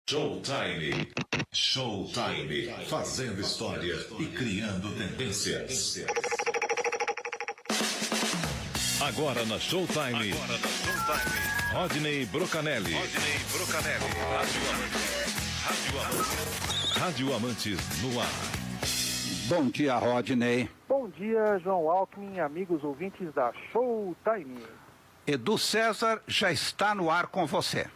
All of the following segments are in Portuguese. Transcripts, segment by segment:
Showtime. Showtime. Fazendo história e criando tendências. Agora na Showtime. Rodney Brocanelli. Rádio Amantes no ar. Bom dia, Rodney. Bom dia, João Alckmin, amigos ouvintes da Showtime. Edu César já está no ar com você.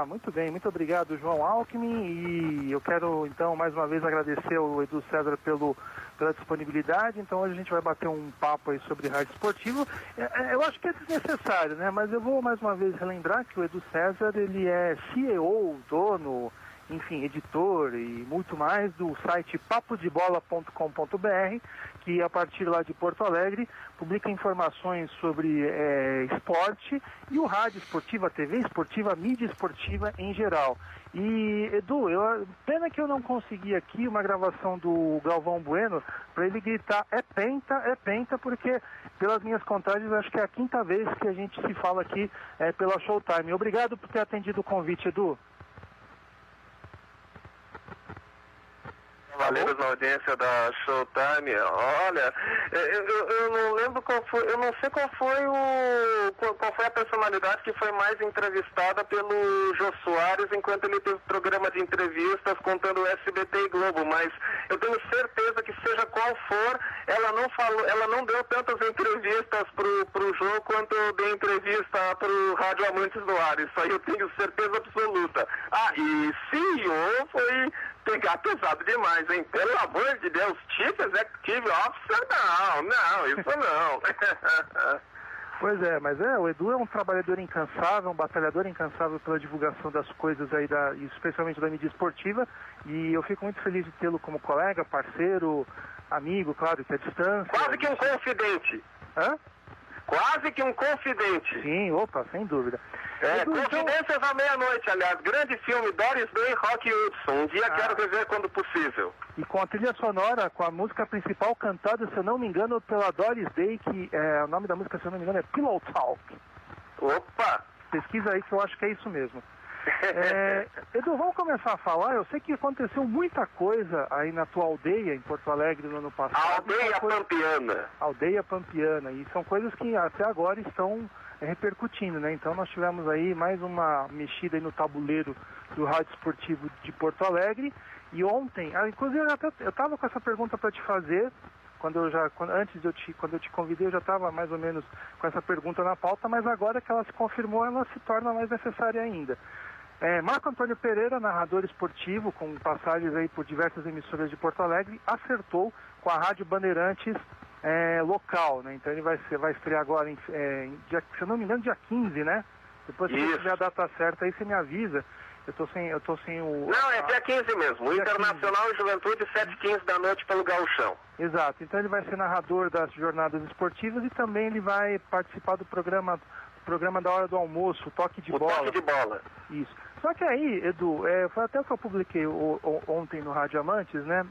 Muito bem, muito obrigado, João Alckmin, e eu quero então mais uma vez agradecer ao Edu César pela disponibilidade. Então hoje a gente vai bater um papo aí sobre rádio esportivo. Eu acho que é desnecessário, né? Mas eu vou mais uma vez relembrar que o Edu César, ele é CEO, dono, enfim, editor e muito mais do site papodebola.com.br, que a partir lá de Porto Alegre publica informações sobre esporte e o rádio esportivo, a TV esportiva, a mídia esportiva em geral. E, Edu, pena que eu não consegui aqui uma gravação do Galvão Bueno para ele gritar é penta, porque pelas minhas contagens acho que é a quinta vez que a gente se fala aqui pela Showtime. Obrigado por ter atendido o convite, Edu. Cavaleiros na audiência da Showtime. Olha, eu não lembro qual foi, eu não sei qual foi a personalidade que foi mais entrevistada pelo Jô Soares enquanto ele teve programa de entrevistas contando SBT e Globo, mas eu tenho certeza que seja qual for, ela não deu tantas entrevistas pro Jô quanto eu dei entrevista pro Rádio Amantes do Ar. Isso aí eu tenho certeza absoluta. E CEO foi pegar pesado demais, hein? Pelo amor de Deus, Chief Executive Officer, não, isso não. Pois é, mas o Edu é um trabalhador incansável, um batalhador incansável pela divulgação das coisas aí, especialmente da mídia esportiva, e eu fico muito feliz de tê-lo como colega, parceiro, amigo, claro, que é distância. Quase que um confidente. Hã? Quase que um confidente. Sim, opa, sem dúvida. Edu, Confidências à meia-noite, aliás, grande filme, Doris Day, Rock Hudson, um dia quero rever quando possível. E com a trilha sonora, com a música principal cantada, se eu não me engano, pela Doris Day, que o nome da música, se eu não me engano, é Pillow Talk. Opa! Pesquisa aí que eu acho que é isso mesmo. Edu, vamos começar a falar. Eu sei que aconteceu muita coisa aí na tua aldeia, em Porto Alegre, no ano passado. A aldeia pampiana. Aldeia pampiana, e são coisas que até agora estão repercutindo, né? Então nós tivemos aí mais uma mexida aí no tabuleiro do rádio esportivo de Porto Alegre, e ontem, inclusive eu estava com essa pergunta para te fazer, quando eu te convidei eu já estava mais ou menos com essa pergunta na pauta, mas agora que ela se confirmou, ela se torna mais necessária ainda. Marco Antônio Pereira, narrador esportivo, com passagens aí por diversas emissoras de Porto Alegre, acertou com a Rádio Bandeirantes local, né? Então ele vai estrear agora, se eu não me engano, dia 15, né? Depois que você tiver a data certa, aí você me avisa. Eu tô sem o... Não, é dia 15 mesmo. O Internacional 15. E Juventude, 7h15 da noite pelo Gauchão. Exato. Então ele vai ser narrador das jornadas esportivas e também ele vai participar do programa da hora do almoço, o Toque de Bola. Toque de Bola. Isso. Só que aí, Edu, foi até o que eu publiquei ontem no Rádio Amantes, né?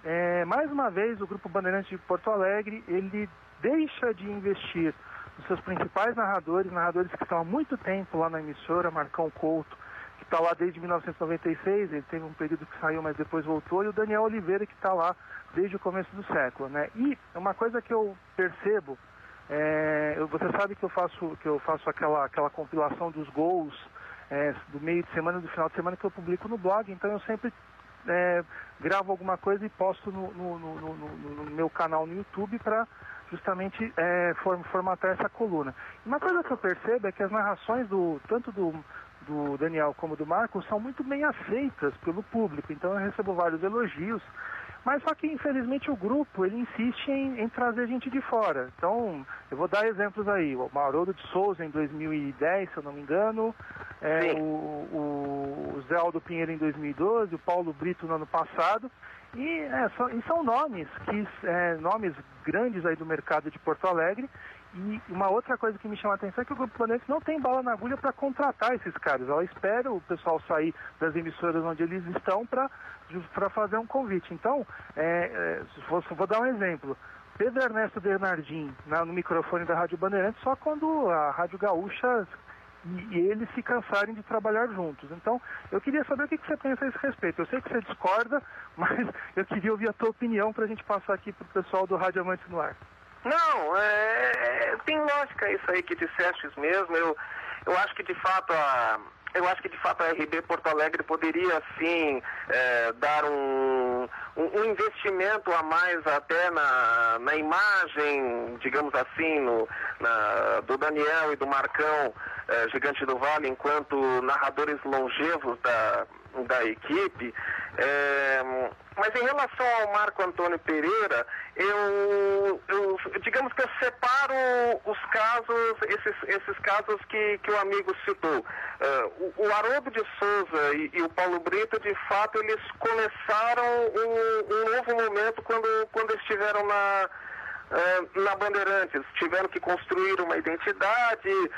Mais uma vez o Grupo Bandeirantes de Porto Alegre, ele deixa de investir nos seus principais narradores que estão há muito tempo lá na emissora, Marcão Couto, que está lá desde 1996, ele teve um período que saiu, mas depois voltou, e o Daniel Oliveira, que está lá desde o começo do século, né? E uma coisa que eu percebo, você sabe que eu faço aquela compilação dos gols do meio de semana, do final de semana, que eu publico no blog, então eu sempre gravo alguma coisa e posto no meu canal no YouTube para justamente formatar essa coluna. E uma coisa que eu percebo é que as narrações tanto do Daniel como do Marco são muito bem aceitas pelo público, então eu recebo vários elogios, mas só que infelizmente o grupo ele insiste em trazer gente de fora. Então eu vou dar exemplos aí: o Haroldo de Souza em 2010, se eu não me engano, o Zé Aldo Pinheiro em 2012, o Paulo Brito no ano passado, e são nomes nomes grandes aí do mercado de Porto Alegre. E uma outra coisa que me chama a atenção é que o Grupo Bandeirantes não tem bala na agulha para contratar esses caras. Ela espera o pessoal sair das emissoras onde eles estão para fazer um convite. Então, vou dar um exemplo. Pedro Ernesto Bernardim no microfone da Rádio Bandeirantes só quando a Rádio Gaúcha e eles se cansarem de trabalhar juntos. Então, eu queria saber o que você pensa a esse respeito. Eu sei que você discorda, mas eu queria ouvir a tua opinião para a gente passar aqui para o pessoal do Rádio Amantes no Ar. Não, tem lógica isso aí que disseste mesmo. Eu acho que de fato a RB Porto Alegre poderia sim dar um investimento a mais até na imagem, digamos assim, do Daniel e do Marcão, Gigante do Vale, enquanto narradores longevos da equipe. Mas em relação ao Marco Antônio Pereira, digamos que eu separo os casos, esses casos que o amigo citou. O Haroldo de Souza e o Paulo Brito, de fato, eles começaram um novo momento quando estiveram na Bandeirantes. Tiveram que construir uma identidade,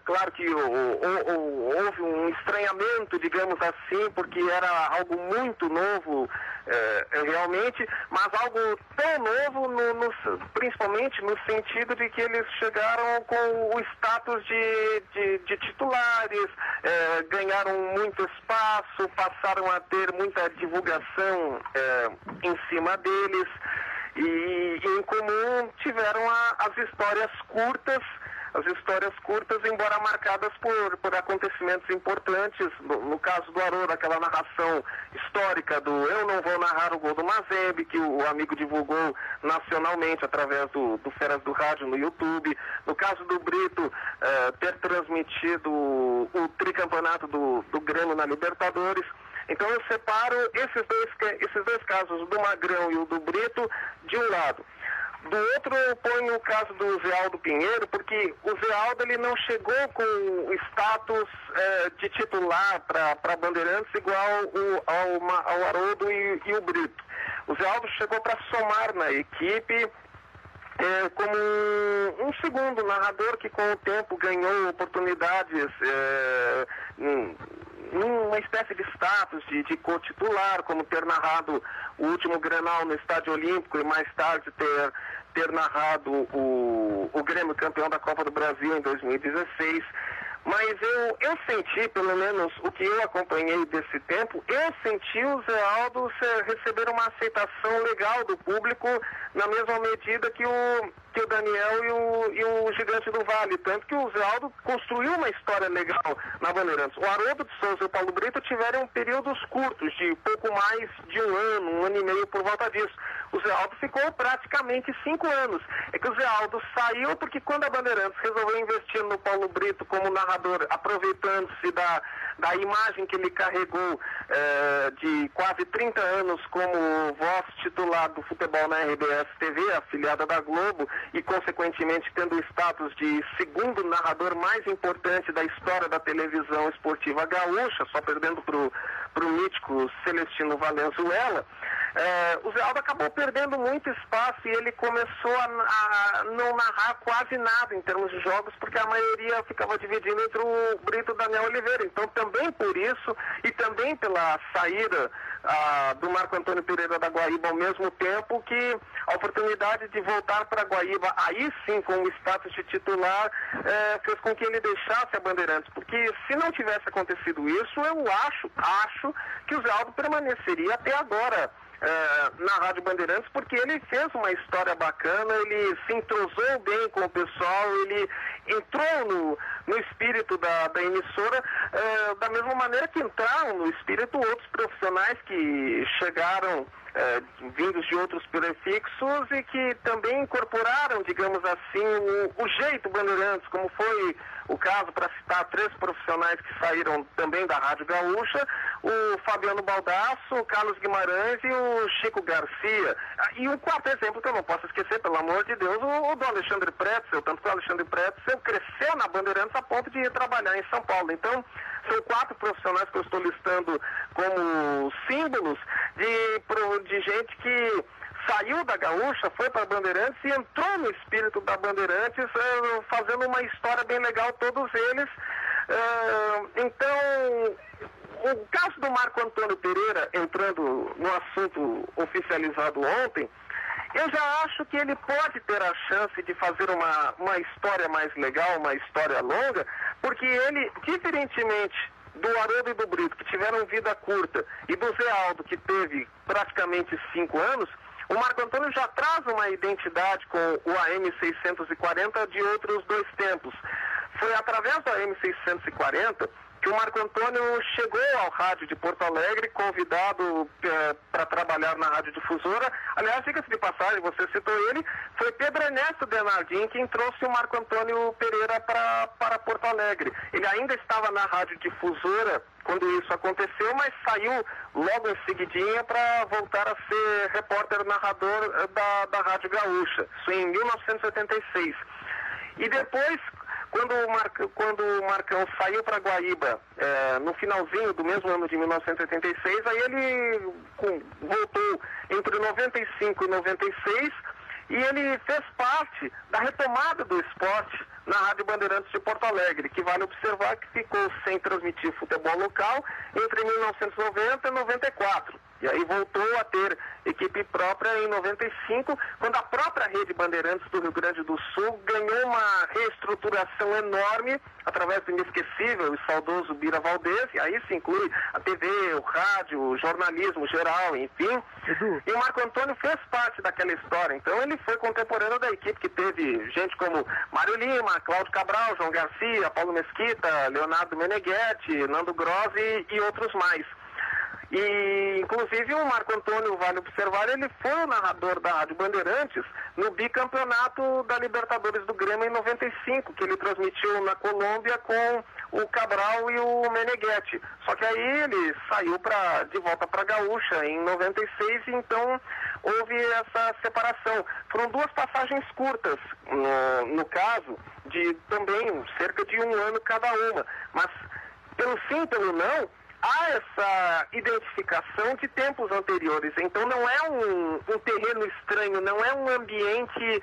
claro que houve um estranhamento, digamos assim, porque era algo muito novo realmente, mas algo tão novo, principalmente no sentido de que eles chegaram com o status de titulares, ganharam muito espaço, passaram a ter muita divulgação em cima deles. E em comum tiveram as histórias curtas, embora marcadas por acontecimentos importantes. No caso do Haroldo, aquela narração histórica do Eu Não Vou Narrar o Gol do Mazembe, que o amigo divulgou nacionalmente através do Feras do Rádio no YouTube. No caso do Brito, ter transmitido o tricampeonato do Grêmio na Libertadores. Então eu separo esses dois casos, do Magrão e o do Brito, de um lado. Do outro eu ponho o caso do Zé Aldo Pinheiro, porque o Zé Aldo ele não chegou com o status de titular para Bandeirantes igual ao Haroldo e o Brito. O Zé Aldo chegou para somar na equipe como um segundo narrador que com o tempo ganhou oportunidades numa espécie de status de co-titular, como ter narrado o último Grenal no Estádio Olímpico e mais tarde ter narrado o Grêmio campeão da Copa do Brasil em 2016. Mas eu senti, pelo menos o que eu acompanhei desse tempo, eu senti o Zé Aldo receber uma aceitação legal do público na mesma medida que o Daniel e o Gigante do Vale. Tanto que o Zé Aldo construiu uma história legal na Bandeirantes. O Haroldo de Souza e o Paulo Brito tiveram períodos curtos, de pouco mais de um ano e meio por volta disso. O Zé Aldo ficou praticamente 5 anos. É que o Zé Aldo saiu porque quando a Bandeirantes resolveu investir no Paulo Brito como narrador, aproveitando-se da imagem que ele carregou de quase 30 anos como voz titular do futebol na RBS TV, afiliada da Globo, e consequentemente tendo o status de segundo narrador mais importante da história da televisão esportiva gaúcha, só perdendo pro mítico Celestino Valenzuela. O Zé Aldo acabou perdendo muito espaço e ele começou a não narrar quase nada em termos de jogos, porque a maioria ficava dividindo entre o Brito e o Daniel Oliveira. Então também por isso e também pela saída do Marco Antônio Pereira da Guaíba ao mesmo tempo, que a oportunidade de voltar para a Guaíba, aí sim com o status de titular, fez com que ele deixasse a Bandeirantes, porque se não tivesse acontecido isso, eu acho que o Zé Aldo permaneceria até agora na Rádio Bandeirantes, porque ele fez uma história bacana, ele se entrosou bem com o pessoal, ele entrou no espírito da emissora, da mesma maneira que entraram no espírito outros profissionais que chegaram vindos de outros prefixos e que também incorporaram, digamos assim, o jeito Bandeirantes, como foi o caso, para citar 3 profissionais que saíram também da Rádio Gaúcha, o Fabiano Baldasso, o Carlos Guimarães e o Chico Garcia. E o quarto exemplo que eu não posso esquecer, pelo amor de Deus, o do Alexandre Pretzel, tanto que o Alexandre Pretzel cresceu na Bandeirantes a ponto de ir trabalhar em São Paulo. Então, são 4 profissionais que eu estou listando como símbolos de gente que saiu da Gaúcha, foi para a Bandeirantes e entrou no espírito da Bandeirantes, fazendo uma história bem legal, todos eles. Então, o caso do Marco Antônio Pereira, entrando no assunto oficializado ontem, eu já acho que ele pode ter a chance de fazer uma história mais legal, uma história longa, porque ele, diferentemente do Haroldo e do Brito, que tiveram vida curta, e do Zé Aldo, que teve praticamente 5 anos, o Marco Antônio já traz uma identidade com o AM 640 de outros 2 tempos. Foi através do AM 640 que o Marco Antônio chegou ao rádio de Porto Alegre, convidado para trabalhar na Rádio Difusora. Aliás, diga-se de passagem, você citou ele, foi Pedro Ernesto Bernardin quem trouxe o Marco Antônio Pereira para Porto Alegre. Ele ainda estava na Rádio Difusora quando isso aconteceu, mas saiu logo em seguidinha para voltar a ser repórter narrador da Rádio Gaúcha, isso em 1986. E depois, quando o Marcão saiu para Guaíba, no finalzinho do mesmo ano de 1986, aí ele voltou entre 95 e 96 e ele fez parte da retomada do esporte na Rádio Bandeirantes de Porto Alegre, que vale observar que ficou sem transmitir futebol local entre 1990 e 94. E aí voltou a ter equipe própria em 95, quando a própria Rede Bandeirantes do Rio Grande do Sul ganhou uma reestruturação enorme através do inesquecível e saudoso Bira Valdez, e aí se inclui a TV, o rádio, o jornalismo geral, enfim. E o Marco Antônio fez parte daquela história, então ele foi contemporâneo da equipe que teve gente como Mário Lima, Cláudio Cabral, João Garcia, Paulo Mesquita, Leonardo Meneghetti, Nando Grossi e outros mais. E, inclusive, o Marco Antônio, vale observar, ele foi o narrador da Rádio Bandeirantes no bicampeonato da Libertadores do Grêmio em 95, que ele transmitiu na Colômbia com o Cabral e o Meneghetti. Só que aí ele saiu de volta para a Gaúcha em 96, e então houve essa separação. Foram 2 passagens curtas, no caso, de também cerca de 1 ano cada uma. Mas, pelo sim, pelo não, há essa identificação de tempos anteriores. Então não é um terreno estranho, não é um ambiente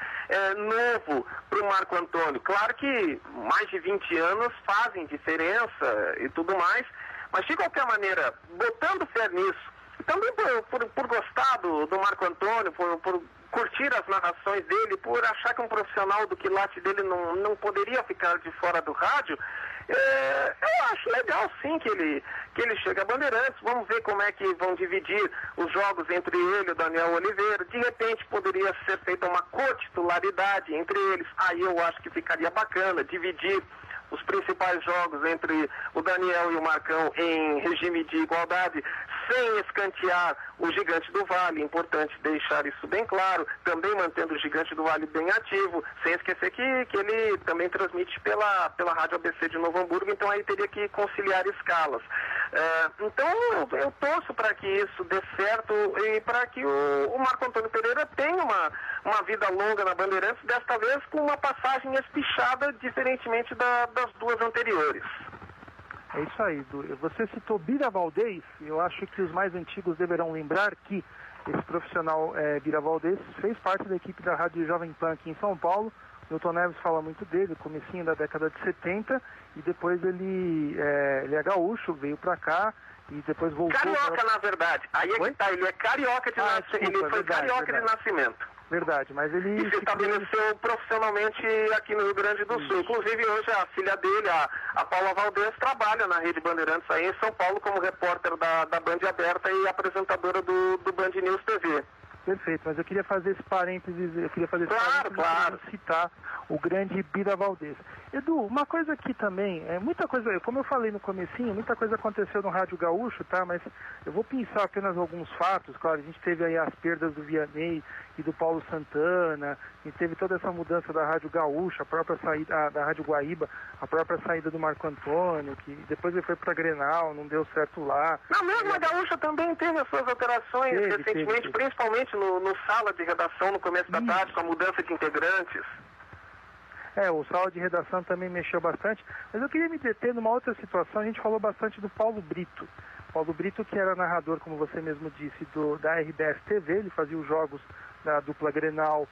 novo para o Marco Antônio. Claro que mais de 20 anos fazem diferença e tudo mais, mas de qualquer maneira, botando fé nisso, e também por gostar do Marco Antônio, por curtir as narrações dele, por achar que um profissional do quilate dele não poderia ficar de fora do rádio, eu acho legal sim que ele chega a Bandeirantes. Vamos ver como é que vão dividir os jogos entre ele e o Daniel Oliveira. De repente poderia ser feita uma cotitularidade entre eles. Aí eu acho que ficaria bacana dividir os principais jogos entre o Daniel e o Marcão em regime de igualdade, sem escantear o Gigante do Vale. Importante deixar isso bem claro, também mantendo o Gigante do Vale bem ativo, sem esquecer que ele também transmite pela Rádio ABC de Novo Hamburgo, então aí teria que conciliar escalas. Então eu torço para que isso dê certo e para que o Marco Antônio Pereira tenha uma vida longa na Bandeirantes, desta vez com uma passagem espichada, diferentemente das 2 anteriores. É isso aí, Edu. Você citou Bira Valdez. Eu acho que os mais antigos deverão lembrar que esse profissional Bira Valdez fez parte da equipe da Rádio Jovem Pan aqui em São Paulo. Milton Neves fala muito dele, comecinho da década de 70, e depois ele é gaúcho, veio pra cá e depois voltou... Carioca, na verdade. Aí é que tá, ele é carioca de nascimento. Ele foi verdade, carioca de nascimento. Verdade, mas ele... E se estabeleceu profissionalmente aqui no Rio Grande do Sul. Inclusive, hoje a filha dele, a Paula Valdez, trabalha na Rede Bandeirantes aí em São Paulo como repórter da Band Aberta e apresentadora do Band News TV. Perfeito, mas eu queria fazer esse parênteses, Claro. para citar o grande Bira Valdez. Edu, uma coisa aqui também, muita coisa, como eu falei no comecinho, muita coisa aconteceu no Rádio Gaúcho, tá? Mas eu vou pensar apenas alguns fatos. Claro, a gente teve aí as perdas do Vianney e do Paulo Santana, a gente teve toda essa mudança da Rádio Gaúcha, a própria saída da Rádio Guaíba, a própria saída do Marco Antônio, que depois ele foi para Grenal, não deu certo lá. Na mesma Gaúcha também teve as suas alterações recentemente, principalmente no sala de redação no começo da tarde, com a mudança de integrantes. O sala de redação também mexeu bastante, mas eu queria me deter numa outra situação. A gente falou bastante do Paulo Brito. Paulo Brito, que era narrador, como você mesmo disse, da RBS TV, ele fazia os jogos da dupla Grenal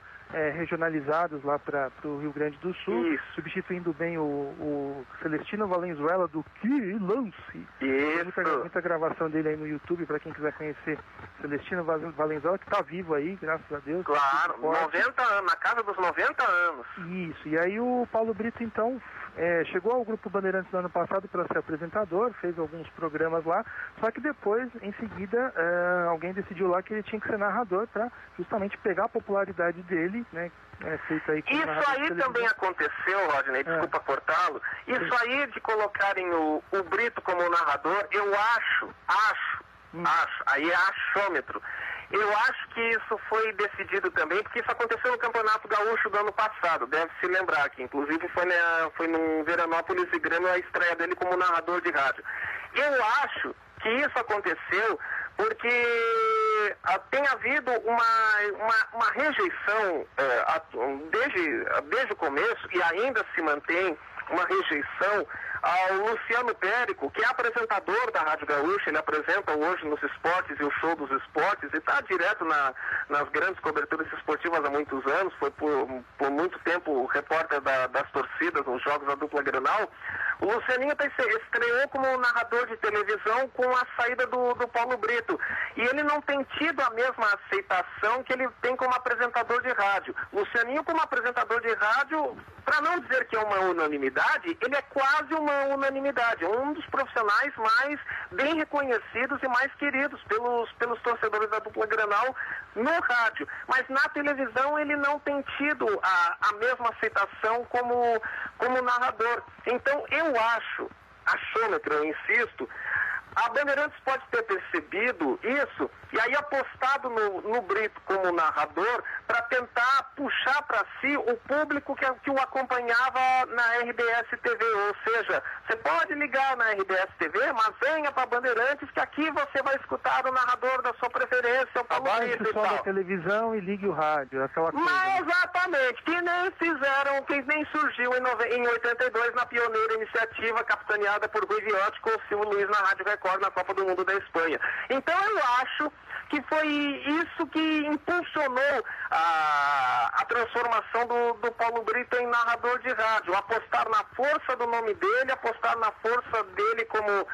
regionalizados lá para o Rio Grande do Sul, Isso. substituindo bem o Celestino Valenzuela do Que Lance. Isso. Muita gravação dele aí no YouTube, para quem quiser conhecer Celestino Valenzuela, que está vivo aí, graças a Deus. Claro, 90 anos, na casa dos 90 anos. Isso, e aí o Paulo Brito, então, chegou ao Grupo Bandeirantes no ano passado para ser apresentador, fez alguns programas lá, só que depois, em seguida, alguém decidiu lá que ele tinha que ser narrador para justamente pegar a popularidade dele, né? Feita aí com isso aí também aconteceu, Rodney, desculpa cortá-lo. Isso aí de colocarem o Brito como narrador, eu acho, aí é achômetro. Eu acho que isso foi decidido também, porque isso aconteceu no Campeonato Gaúcho do ano passado, deve se lembrar, que inclusive foi no Veranópolis e Grêmio a estreia dele como narrador de rádio. Eu acho que isso aconteceu porque tem havido uma rejeição desde o começo, e ainda se mantém uma rejeição ao Luciano Périco, que é apresentador da Rádio Gaúcha. Ele apresenta hoje nos esportes e o show dos esportes, e está direto nas grandes coberturas esportivas há muitos anos, foi por muito tempo repórter das torcidas nos jogos da dupla Grenal. O Lucianinho estreou como narrador de televisão com a saída do Paulo Brito, e ele não tem tido a mesma aceitação que ele tem como apresentador de rádio. Lucianinho, como apresentador de rádio, para não dizer que é uma unanimidade, ele é quase uma unanimidade, um dos profissionais mais bem reconhecidos e mais queridos pelos torcedores da dupla Grenal no rádio. Mas na televisão ele não tem tido a mesma aceitação como narrador. Então eu acho, achômetro, eu insisto, a Bandeirantes pode ter percebido isso e aí apostado no Brito como narrador para tentar puxar para si o público que o acompanhava na RBS TV. Ou seja, você pode ligar na RBS TV, mas venha para Bandeirantes que aqui você vai escutar o narrador da sua preferência, o Paulo Brito e tal. Abaixe o som da televisão e ligue o rádio, aquela coisa. Mas exatamente, que nem surgiu em 82 na pioneira iniciativa capitaneada por Rui Viotti com o Silvio Luiz na Rádio Record na Copa do Mundo da Espanha. Então eu acho que foi isso que impulsionou a transformação do Paulo Brito em narrador de rádio, apostar na força do nome dele, apostar na força dele como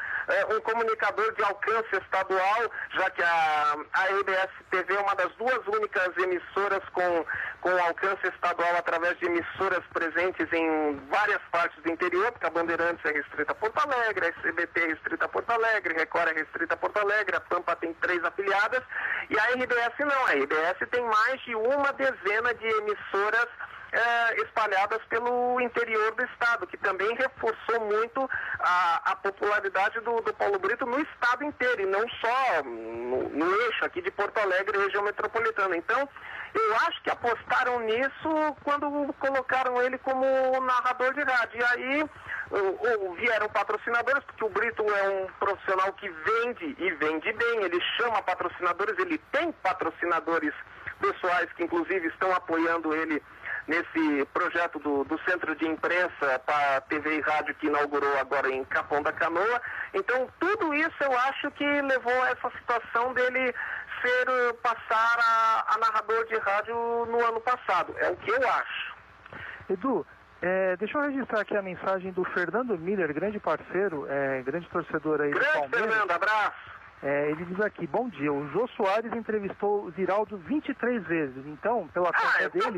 um comunicador de alcance estadual, já que a RBS TV é uma das duas únicas emissoras com alcance estadual através de emissoras presentes em várias partes do interior, porque a Bandeirantes é restrita a Porto Alegre, a SBT é restrita a Porto Alegre, a Record é restrita a Porto Alegre, a Pampa tem 3 afiliadas, e a RBS não. A RBS tem mais de uma dezena de emissoras espalhadas pelo interior do estado, que também reforçou muito a popularidade do Paulo Brito no estado inteiro, e não só no eixo aqui de Porto Alegre, região metropolitana. Então, eu acho que apostaram nisso quando colocaram ele como narrador de rádio. E aí vieram patrocinadores, porque o Brito é um profissional que vende, e vende bem. Ele chama patrocinadores, ele tem patrocinadores pessoais que inclusive estão apoiando ele nesse projeto do Centro de Imprensa para TV e Rádio que inaugurou agora em Capão da Canoa. Então, tudo isso eu acho que levou a essa situação dele passar a narrador de rádio no ano passado. É o que eu acho. Edu, deixa eu registrar aqui a mensagem do Fernando Miller, grande parceiro, grande torcedor aí do Palmeiras. Grande Fernando, abraço. Ele diz aqui, bom dia, o Jô Soares entrevistou o Ziraldo 23 vezes, então, pela conta dele...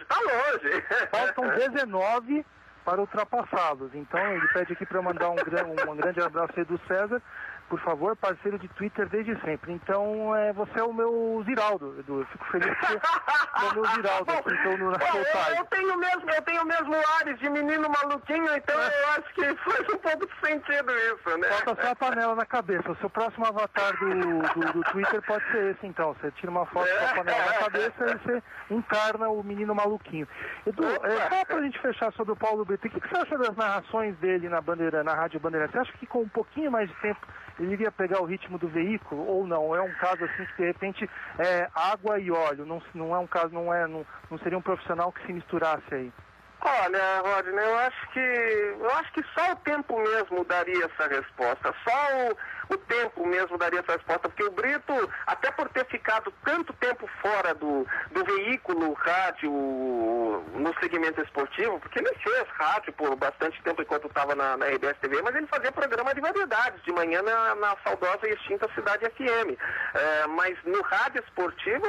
Tá longe. Faltam 19 para ultrapassá-los, então ele pede aqui para mandar um grande abraço aí do César, por favor, parceiro de Twitter desde sempre. Então, você é o meu Ziraldo, Edu. Eu fico feliz que você é o meu Ziraldo aqui, então, no Showtime. Eu tenho mesmo ares de menino maluquinho, então eu acho que faz um pouco de sentido isso, né? Falta só a panela na cabeça. O seu próximo avatar do Twitter pode ser esse, então. Você tira uma foto com a panela na cabeça e você encarna o menino maluquinho. Edu, só pra gente fechar sobre o Paulo Brito, o que você acha das narrações dele na Rádio Bandeirantes? Você acha que com um pouquinho mais de tempo ele iria pegar o ritmo do veículo ou não? É um caso assim que de repente é água e óleo, não é um caso, não seria um profissional que se misturasse aí? Olha, Rodney, eu acho que só o tempo mesmo daria essa resposta. Só o tempo mesmo daria essa resposta, porque o Brito, até por ter ficado tanto tempo fora do veículo rádio no segmento esportivo, porque ele fez rádio por bastante tempo enquanto estava na RBS TV, mas ele fazia programa de variedades, de manhã na saudosa e extinta Cidade FM. Mas no rádio esportivo,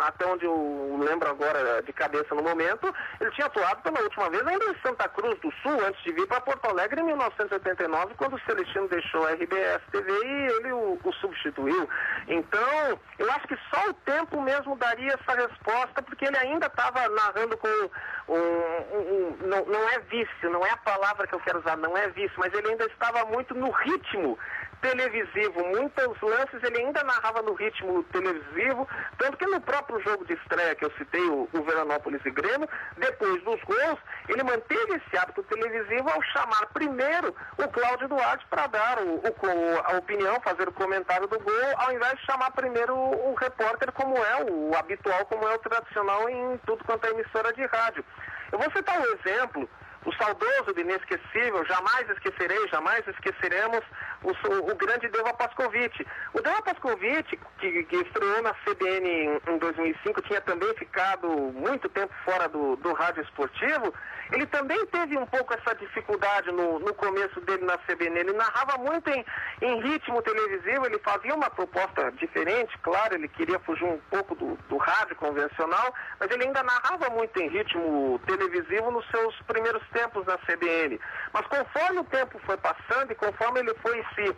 até onde eu lembro agora de cabeça no momento, ele tinha atuado pela última vez ainda em Santa Cruz do Sul, antes de vir para Porto Alegre em 1989, quando o Celestino deixou a RBS TV e ele o substituiu. Então, eu acho que só o tempo mesmo daria essa resposta, porque ele ainda estava narrando com não é vício, não é a palavra que eu quero usar, não é vício, mas ele ainda estava muito no ritmo televisivo, muitos lances ele ainda narrava no ritmo televisivo, tanto que no próprio jogo de estreia que eu citei, o Veranópolis e Grêmio, depois dos gols, ele manteve esse hábito televisivo ao chamar primeiro o Cláudio Duarte para dar a opinião, fazer o comentário do gol, ao invés de chamar primeiro o repórter, como é o habitual, como é o tradicional em tudo quanto é emissora de rádio. Eu vou citar um exemplo, o saudoso do inesquecível, jamais esquecerei, jamais esqueceremos, o grande Deva Pascovitch. O Deva Pascovitch, que estreou na CBN em 2005, tinha também ficado muito tempo fora do rádio esportivo, ele também teve um pouco essa dificuldade no começo dele na CBN. Ele narrava muito em ritmo televisivo, ele fazia uma proposta diferente, claro, ele queria fugir um pouco do rádio convencional, mas ele ainda narrava muito em ritmo televisivo nos seus primeiros tempos na CBN. Mas conforme o tempo foi passando e conforme ele foi se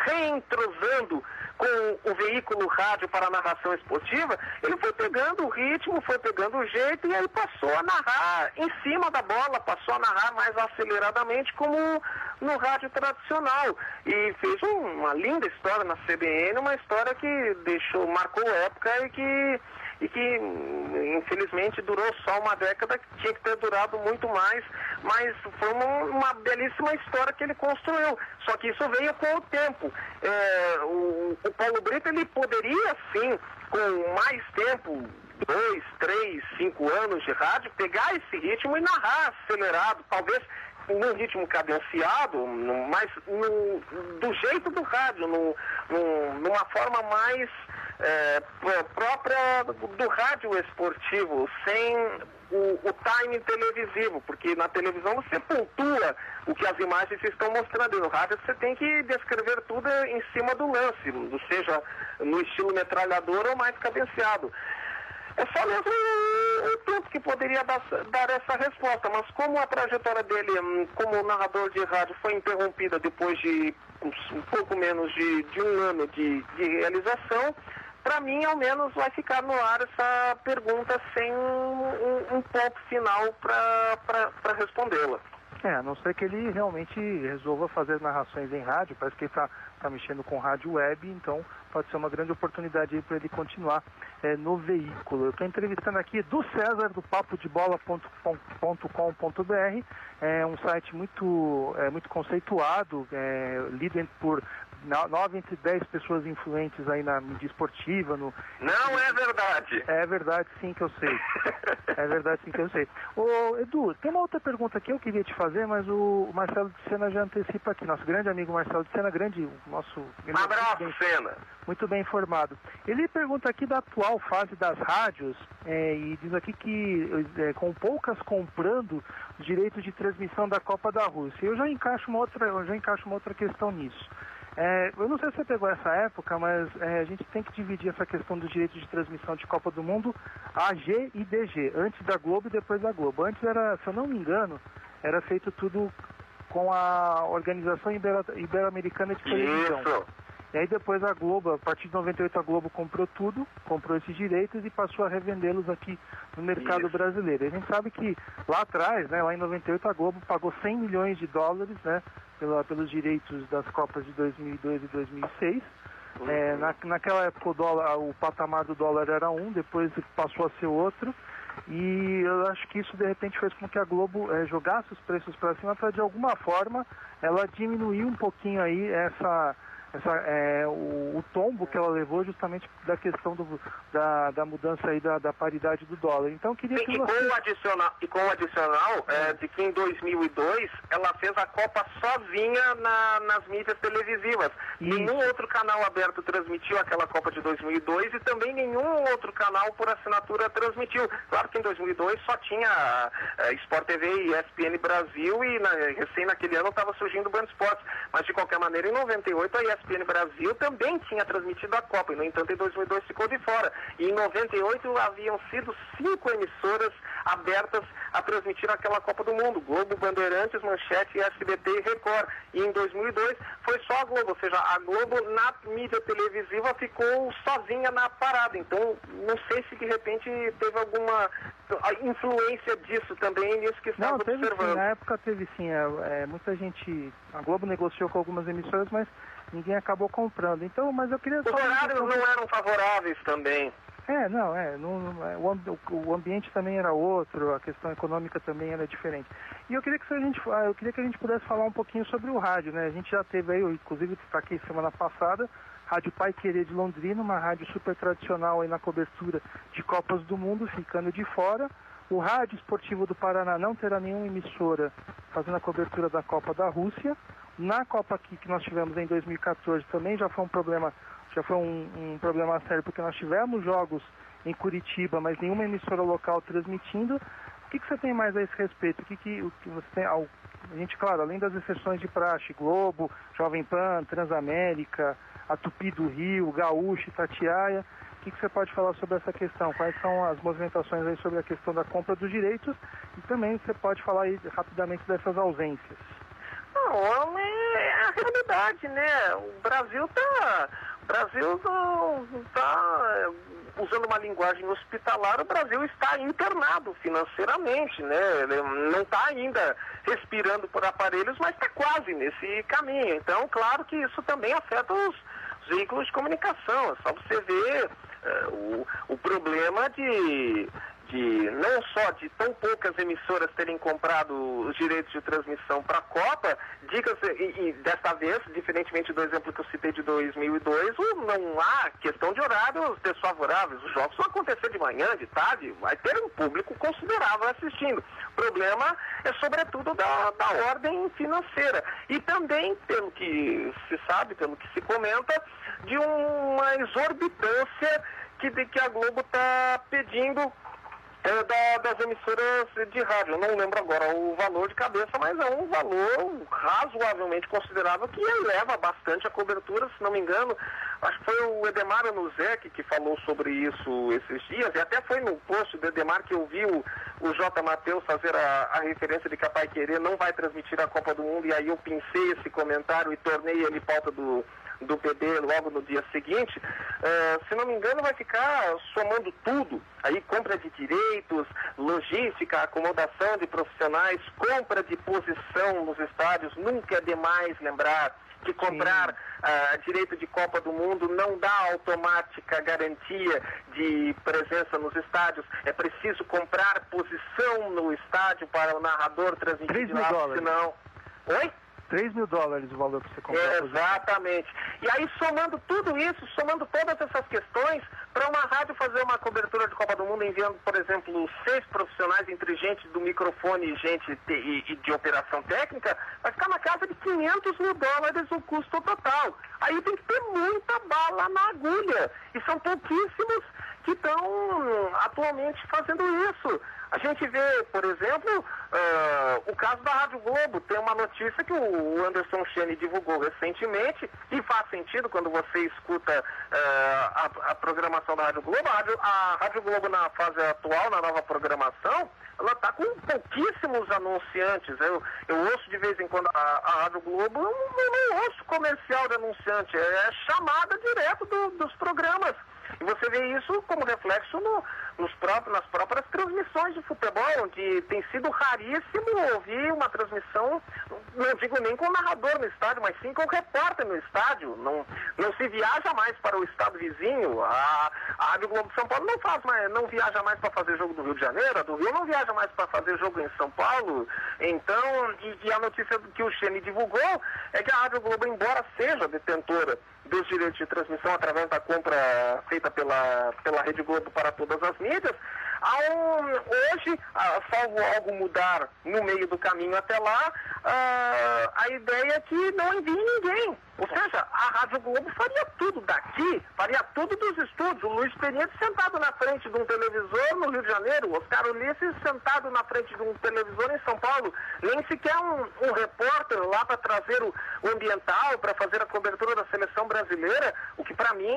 reentrosando com o veículo rádio para a narração esportiva, ele foi pegando o ritmo, foi pegando o jeito e aí passou a narrar em cima da bola, passou a narrar mais aceleradamente como no rádio tradicional. E fez uma linda história na CBN, uma história que marcou época e que infelizmente durou só uma década, que tinha que ter durado muito mais, mas foi uma belíssima história que ele construiu, só que isso veio com o tempo. O Paulo Brito, ele poderia sim, com mais tempo, 2, 3, 5 anos de rádio, pegar esse ritmo e narrar acelerado, talvez num ritmo cadenciado, mas do jeito do rádio, numa forma mais própria do rádio esportivo, sem o time televisivo, porque na televisão você pontua o que as imagens estão mostrando, e no rádio você tem que descrever tudo em cima do lance, seja no estilo metralhador ou mais cadenciado. É só mesmo o tempo que poderia dar essa resposta, mas como a trajetória dele como narrador de rádio foi interrompida depois de um pouco menos de um ano de realização, para mim, ao menos, vai ficar no ar essa pergunta sem um ponto final para respondê-la. A não ser que ele realmente resolva fazer narrações em rádio, parece que ele está mexendo com rádio web, então pode ser uma grande oportunidade para ele continuar no veículo. Eu estou entrevistando aqui Edu César, do papodebola.com.br, é um site muito conceituado, lido por 9 entre 10 pessoas influentes aí na mídia esportiva. Não é verdade. É verdade sim que eu sei. É verdade sim que eu sei. Ô, Edu, tem uma outra pergunta que eu queria te fazer, mas o Marcelo de Sena já antecipa aqui. Nosso grande amigo Marcelo de Sena, Um abraço, Sena. Muito bem informado. Ele pergunta aqui da atual fase das rádios e diz aqui que com poucas comprando os direitos de transmissão da Copa da Rússia. Eu já encaixo uma outra questão nisso. Eu não sei se você pegou essa época, mas a gente tem que dividir essa questão do direito de transmissão de Copa do Mundo AG e DG, antes da Globo e depois da Globo. Antes era, se eu não me engano, era feito tudo com a Organização Ibero-Americana de Televisão. Isso. E aí depois a Globo, a partir de 98 a Globo comprou esses direitos e passou a revendê-los aqui no mercado brasileiro. E a gente sabe que lá atrás, lá em 98, a Globo pagou 100 milhões de dólares, pelos direitos das Copas de 2002 e 2006. Naquela época o patamar do dólar era depois passou a ser outro. E eu acho que isso de repente fez com que a Globo jogasse os preços para cima para de alguma forma ela diminuir um pouquinho aí o tombo que ela levou justamente da questão da mudança aí da paridade do dólar. Então eu queria que você... E com o adicional de que em 2002 ela fez a Copa sozinha nas mídias televisivas. Isso. Nenhum outro canal aberto transmitiu aquela Copa de 2002 e também nenhum outro canal por assinatura transmitiu. Claro que em 2002 só tinha Sport TV e ESPN Brasil e recém naquele ano estava surgindo o Band Esportes. Mas de qualquer maneira em 98 a ESPN Brasil também tinha transmitido a Copa e no entanto em 2002 ficou de fora. E em 98 haviam sido 5 emissoras abertas a transmitir aquela Copa do Mundo: Globo, Bandeirantes, Manchete, SBT e Record. E em 2002 foi só a Globo, ou seja, a Globo na mídia televisiva ficou sozinha na parada. Então não sei se de repente teve alguma influência disso também nisso que estava observando. Sim, na época teve sim, muita gente, a Globo negociou com algumas emissoras, mas ninguém acabou comprando. Então, mas eu queria... Os horários não eram favoráveis também. O ambiente também era outro, a questão econômica também era diferente. E eu queria que a gente pudesse falar um pouquinho sobre o rádio, né? A gente já teve aí, inclusive está aqui semana passada, Rádio Paiquerê de Londrina, uma rádio super tradicional aí na cobertura de Copas do Mundo, ficando de fora. O Rádio Esportivo do Paraná não terá nenhuma emissora fazendo a cobertura da Copa da Rússia. Na Copa aqui que nós tivemos em 2014 também já foi um problema sério, porque nós tivemos jogos em Curitiba, mas nenhuma emissora local transmitindo. O que você tem mais a esse respeito? O que você tem? A gente, claro, além das exceções de praxe, Globo, Jovem Pan, Transamérica, a Tupi do Rio, Gaúcho, Itatiaia, o que você pode falar sobre essa questão? Quais são as movimentações aí sobre a questão da compra dos direitos? E também você pode falar aí rapidamente dessas ausências. Não, é a realidade, né? O Brasil está usando uma linguagem hospitalar, o Brasil está internado financeiramente, né? Ele não está ainda respirando por aparelhos, mas está quase nesse caminho. Então, claro que isso também afeta os veículos de comunicação. É só você ver o problema de não só de tão poucas emissoras terem comprado os direitos de transmissão para a Copa, e desta vez, diferentemente do exemplo que eu citei de 2002, não há questão de horários desfavoráveis. Os jogos vão acontecer de manhã, de tarde, vai ter um público considerável assistindo. O problema é sobretudo da ordem financeira. E também, pelo que se sabe, pelo que se comenta, de uma exorbitância que a Globo está pedindo das emissoras de rádio. Eu não lembro agora o valor de cabeça, mas é um valor razoavelmente considerável que eleva bastante a cobertura. Se não me engano, acho que foi o Edemar Anuzek que falou sobre isso esses dias, e até foi no post do Edemar que eu vi o J. Matheus fazer a referência de que a Paiquerê não vai transmitir a Copa do Mundo, e aí eu pincei esse comentário e tornei ele pauta do PD logo no dia seguinte. Se não me engano, vai ficar somando tudo, aí compra de direitos, logística, acomodação de profissionais, compra de posição nos estádios. Nunca é demais lembrar que comprar direito de Copa do Mundo não dá automática garantia de presença nos estádios. É preciso comprar posição no estádio para o narrador transmitir de lá, senão... Oi? $3 mil o valor para você comprar. Exatamente. E aí, somando tudo isso, somando todas essas questões, para uma rádio fazer uma cobertura de Copa do Mundo, enviando, por exemplo, 6 profissionais, entre gente do microfone e gente de operação técnica, vai ficar na casa de $500 mil o custo total. Aí tem que ter muita bala na agulha. E são pouquíssimos que estão atualmente fazendo isso. A gente vê, por exemplo, o caso da Rádio Globo. Tem uma notícia que o Anderson Chene divulgou recentemente, e faz sentido quando você escuta a programação da Rádio Globo. A Rádio Globo, na fase atual, na nova programação, ela está com pouquíssimos anunciantes. Eu ouço de vez em quando a Rádio Globo, eu não ouço comercial de anunciante, é chamada direto dos programas. E você vê isso como reflexo nas próprias transmissões de futebol, onde tem sido raríssimo ouvir uma transmissão, não digo nem com o narrador no estádio, mas sim com o repórter no estádio. Não se viaja mais para o estado vizinho. A A Rádio Globo de São Paulo não viaja mais para fazer jogo do Rio de Janeiro, a do Rio não viaja mais para fazer jogo em São Paulo. Então, e a notícia que o Chene divulgou é que a Rádio Globo, embora seja detentora dos direitos de transmissão através da compra feita pela Rede Globo para todas as mídias, hoje, salvo algo mudar no meio do caminho até lá, a ideia é que não envie ninguém. Ou seja, a Rádio Globo faria tudo daqui, faria tudo dos estúdios. O Luiz Penido sentado na frente de um televisor no Rio de Janeiro, o Oscar Ulisses sentado na frente de um televisor em São Paulo. Nem sequer um repórter lá para trazer o ambiental, para fazer a cobertura da seleção brasileira, o que para mim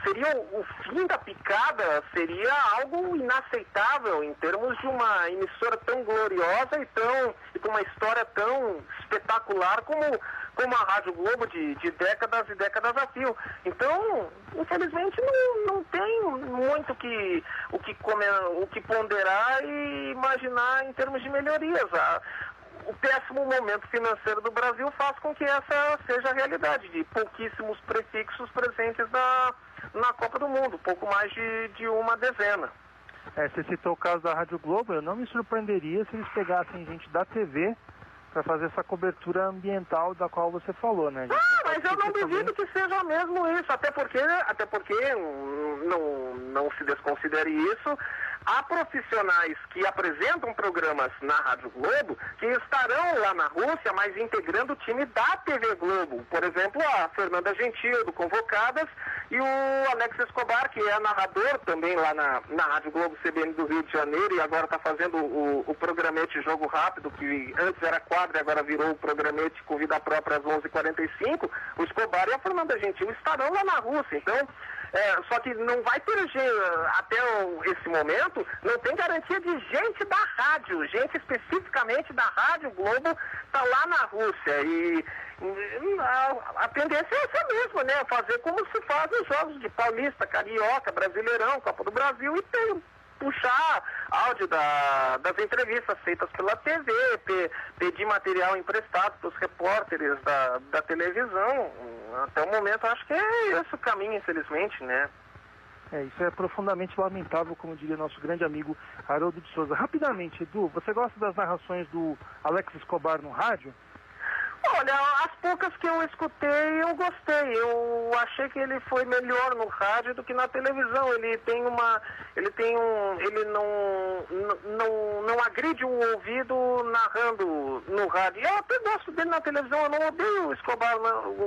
seria o fim da picada, seria algo inaceitável em termos de uma emissora tão gloriosa e com uma história tão espetacular como a Rádio Globo de décadas e décadas a fio. Então, infelizmente, não tem muito o que ponderar e imaginar em termos de melhorias. O péssimo momento financeiro do Brasil faz com que essa seja a realidade, de pouquíssimos prefixos presentes na Copa do Mundo, pouco mais de uma dezena. Você citou o caso da Rádio Globo, eu não me surpreenderia se eles pegassem gente da TV para fazer essa cobertura ambiental da qual você falou, né? Mas eu não duvido que seja mesmo isso, até porque não se desconsidere isso. Há profissionais que apresentam programas na Rádio Globo que estarão lá na Rússia, mas integrando o time da TV Globo. Por exemplo, a Fernanda Gentil, do Convocadas, e o Alex Escobar, que é narrador também lá na Rádio Globo CBN do Rio de Janeiro, e agora está fazendo o programete Jogo Rápido, que antes era quadro e agora virou o programete com vida própria às 11h45. O Escobar e a Fernanda Gentil estarão lá na Rússia. Então, só que não vai ter, até esse momento, não tem garantia de gente da rádio, gente especificamente da Rádio Globo está lá na Rússia. E a tendência é essa mesmo, né? Fazer como se faz os jogos de Paulista, Carioca, Brasileirão, Copa do Brasil, e puxar áudio das entrevistas feitas pela TV, pedir material emprestado para os repórteres da televisão. Até o momento, acho que é esse o caminho, infelizmente, né? Isso é profundamente lamentável, como diria nosso grande amigo Haroldo de Souza. Rapidamente, Edu, você gosta das narrações do Alex Escobar no rádio? Olha, as poucas que eu escutei, eu gostei. Eu achei que ele foi melhor no rádio do que na televisão. Ele não agride o ouvido narrando no rádio. Eu até gosto dele na televisão, eu não odeio o Escobar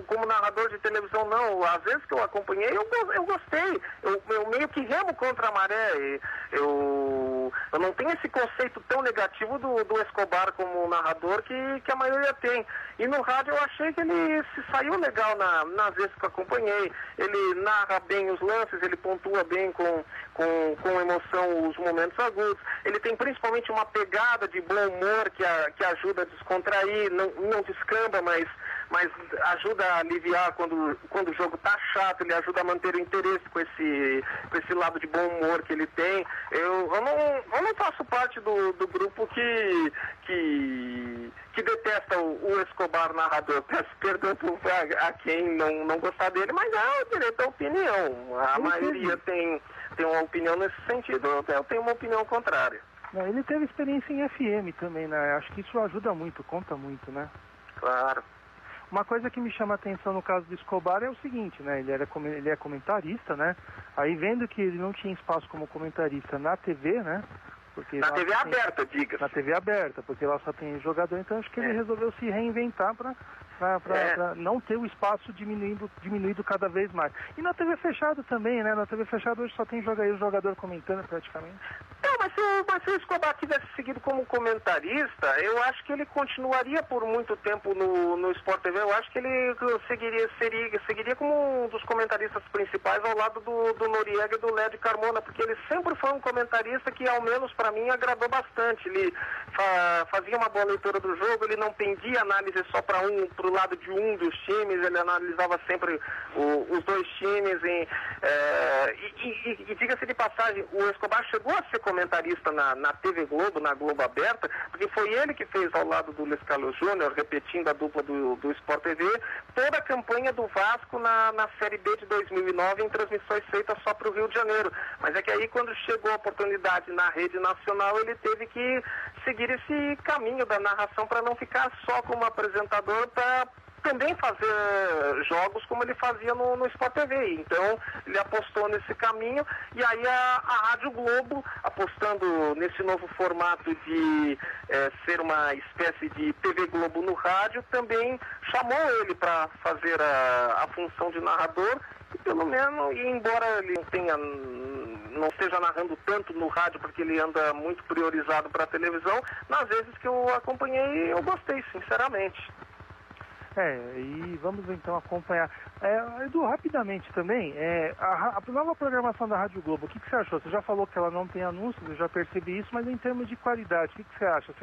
como narrador de televisão, não. Às vezes que eu acompanhei, eu gostei. Eu meio que remo contra a maré. Eu não tenho esse conceito tão negativo do Escobar como narrador que a maioria tem. E no rádio eu achei que ele se saiu legal nas vezes que eu acompanhei. Ele narra bem os lances, ele pontua bem com emoção os momentos agudos. Ele tem principalmente uma pegada de bom humor que ajuda a descontrair, não descamba, mas ajuda a aliviar quando o jogo tá chato, ele ajuda a manter o interesse com esse lado de bom humor que ele tem. Eu não faço parte do grupo que detesta o Escobar narrador. Peço perdão a quem não gostar dele, mas é o direito à opinião. A maioria tem uma opinião nesse sentido, eu tenho uma opinião contrária. Ele teve experiência em FM também, né? Acho que isso ajuda muito, conta muito, né? Claro. Uma coisa que me chama a atenção no caso do Escobar é o seguinte, né? Ele é comentarista, né? Aí vendo que ele não tinha espaço como comentarista na TV, né? Porque na TV aberta, diga. Na TV aberta, porque lá só tem jogador, então acho que ele resolveu se reinventar para não ter o espaço diminuído cada vez mais. E na TV fechada também, né? Na TV fechada hoje só tem jogador comentando praticamente. Não, mas se o Escobar tivesse seguido como comentarista, eu acho que ele continuaria por muito tempo no Sport TV. Eu acho que ele seguiria como um dos comentaristas principais ao lado do Noriega e do Led Carmona, porque ele sempre foi um comentarista que, ao menos para mim, agradou bastante. Ele fazia uma boa leitura do jogo, ele não pendia análise só para o lado de um dos times, ele analisava sempre os dois times. E diga-se de passagem, o Escobar chegou a ser comentarista comentarista na TV Globo, na Globo Aberta, porque foi ele que fez ao lado do Luiz Carlos Júnior, repetindo a dupla do Sport TV, toda a campanha do Vasco na Série B de 2009 em transmissões feitas só para o Rio de Janeiro. Mas é que aí, quando chegou a oportunidade na rede nacional, ele teve que seguir esse caminho da narração para não ficar só como apresentador, para também fazer jogos como ele fazia no Sport TV. Então, ele apostou nesse caminho, e aí a Rádio Globo, apostando nesse novo formato de ser uma espécie de TV Globo no rádio, também chamou ele para fazer a função de narrador, e pelo menos, e embora ele não esteja narrando tanto no rádio, porque ele anda muito priorizado para a televisão, nas vezes que eu acompanhei, eu gostei, sinceramente. E vamos então acompanhar. Edu, rapidamente também, a nova programação da Rádio Globo, o que você achou? Você já falou que ela não tem anúncios, eu já percebi isso, mas em termos de qualidade, o que você acha?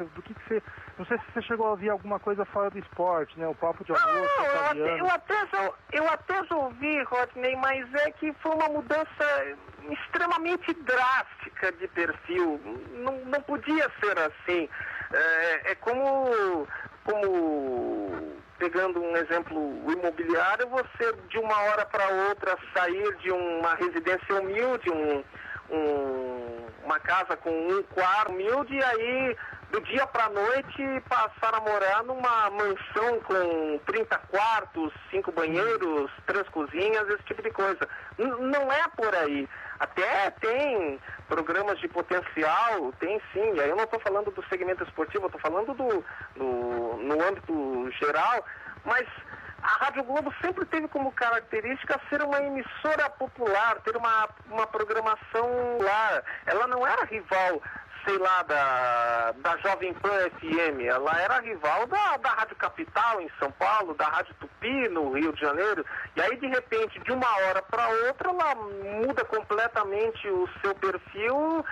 Não sei se você chegou a ouvir alguma coisa fora do esporte, né? O papo de almoço italiano. Eu até já ouvi, Rodney, mas é que foi uma mudança extremamente drástica de perfil. Não podia ser assim. É como pegando um exemplo imobiliário, você de uma hora para outra sair de uma residência humilde, uma casa com um quarto humilde, e aí do dia para a noite passar a morar numa mansão com 30 quartos, 5 banheiros, 3 cozinhas, esse tipo de coisa. Não é por aí. Até tem programas de potencial, tem sim. E aí eu não estou falando do segmento esportivo, eu estou falando no âmbito geral, mas a Rádio Globo sempre teve como característica ser uma emissora popular, ter uma programação lá. Ela não era rival, sei lá, da Jovem Pan FM, ela era rival da Rádio Capital em São Paulo, da Rádio Tupi no Rio de Janeiro, e aí de repente, de uma hora para outra, ela muda completamente o seu perfil.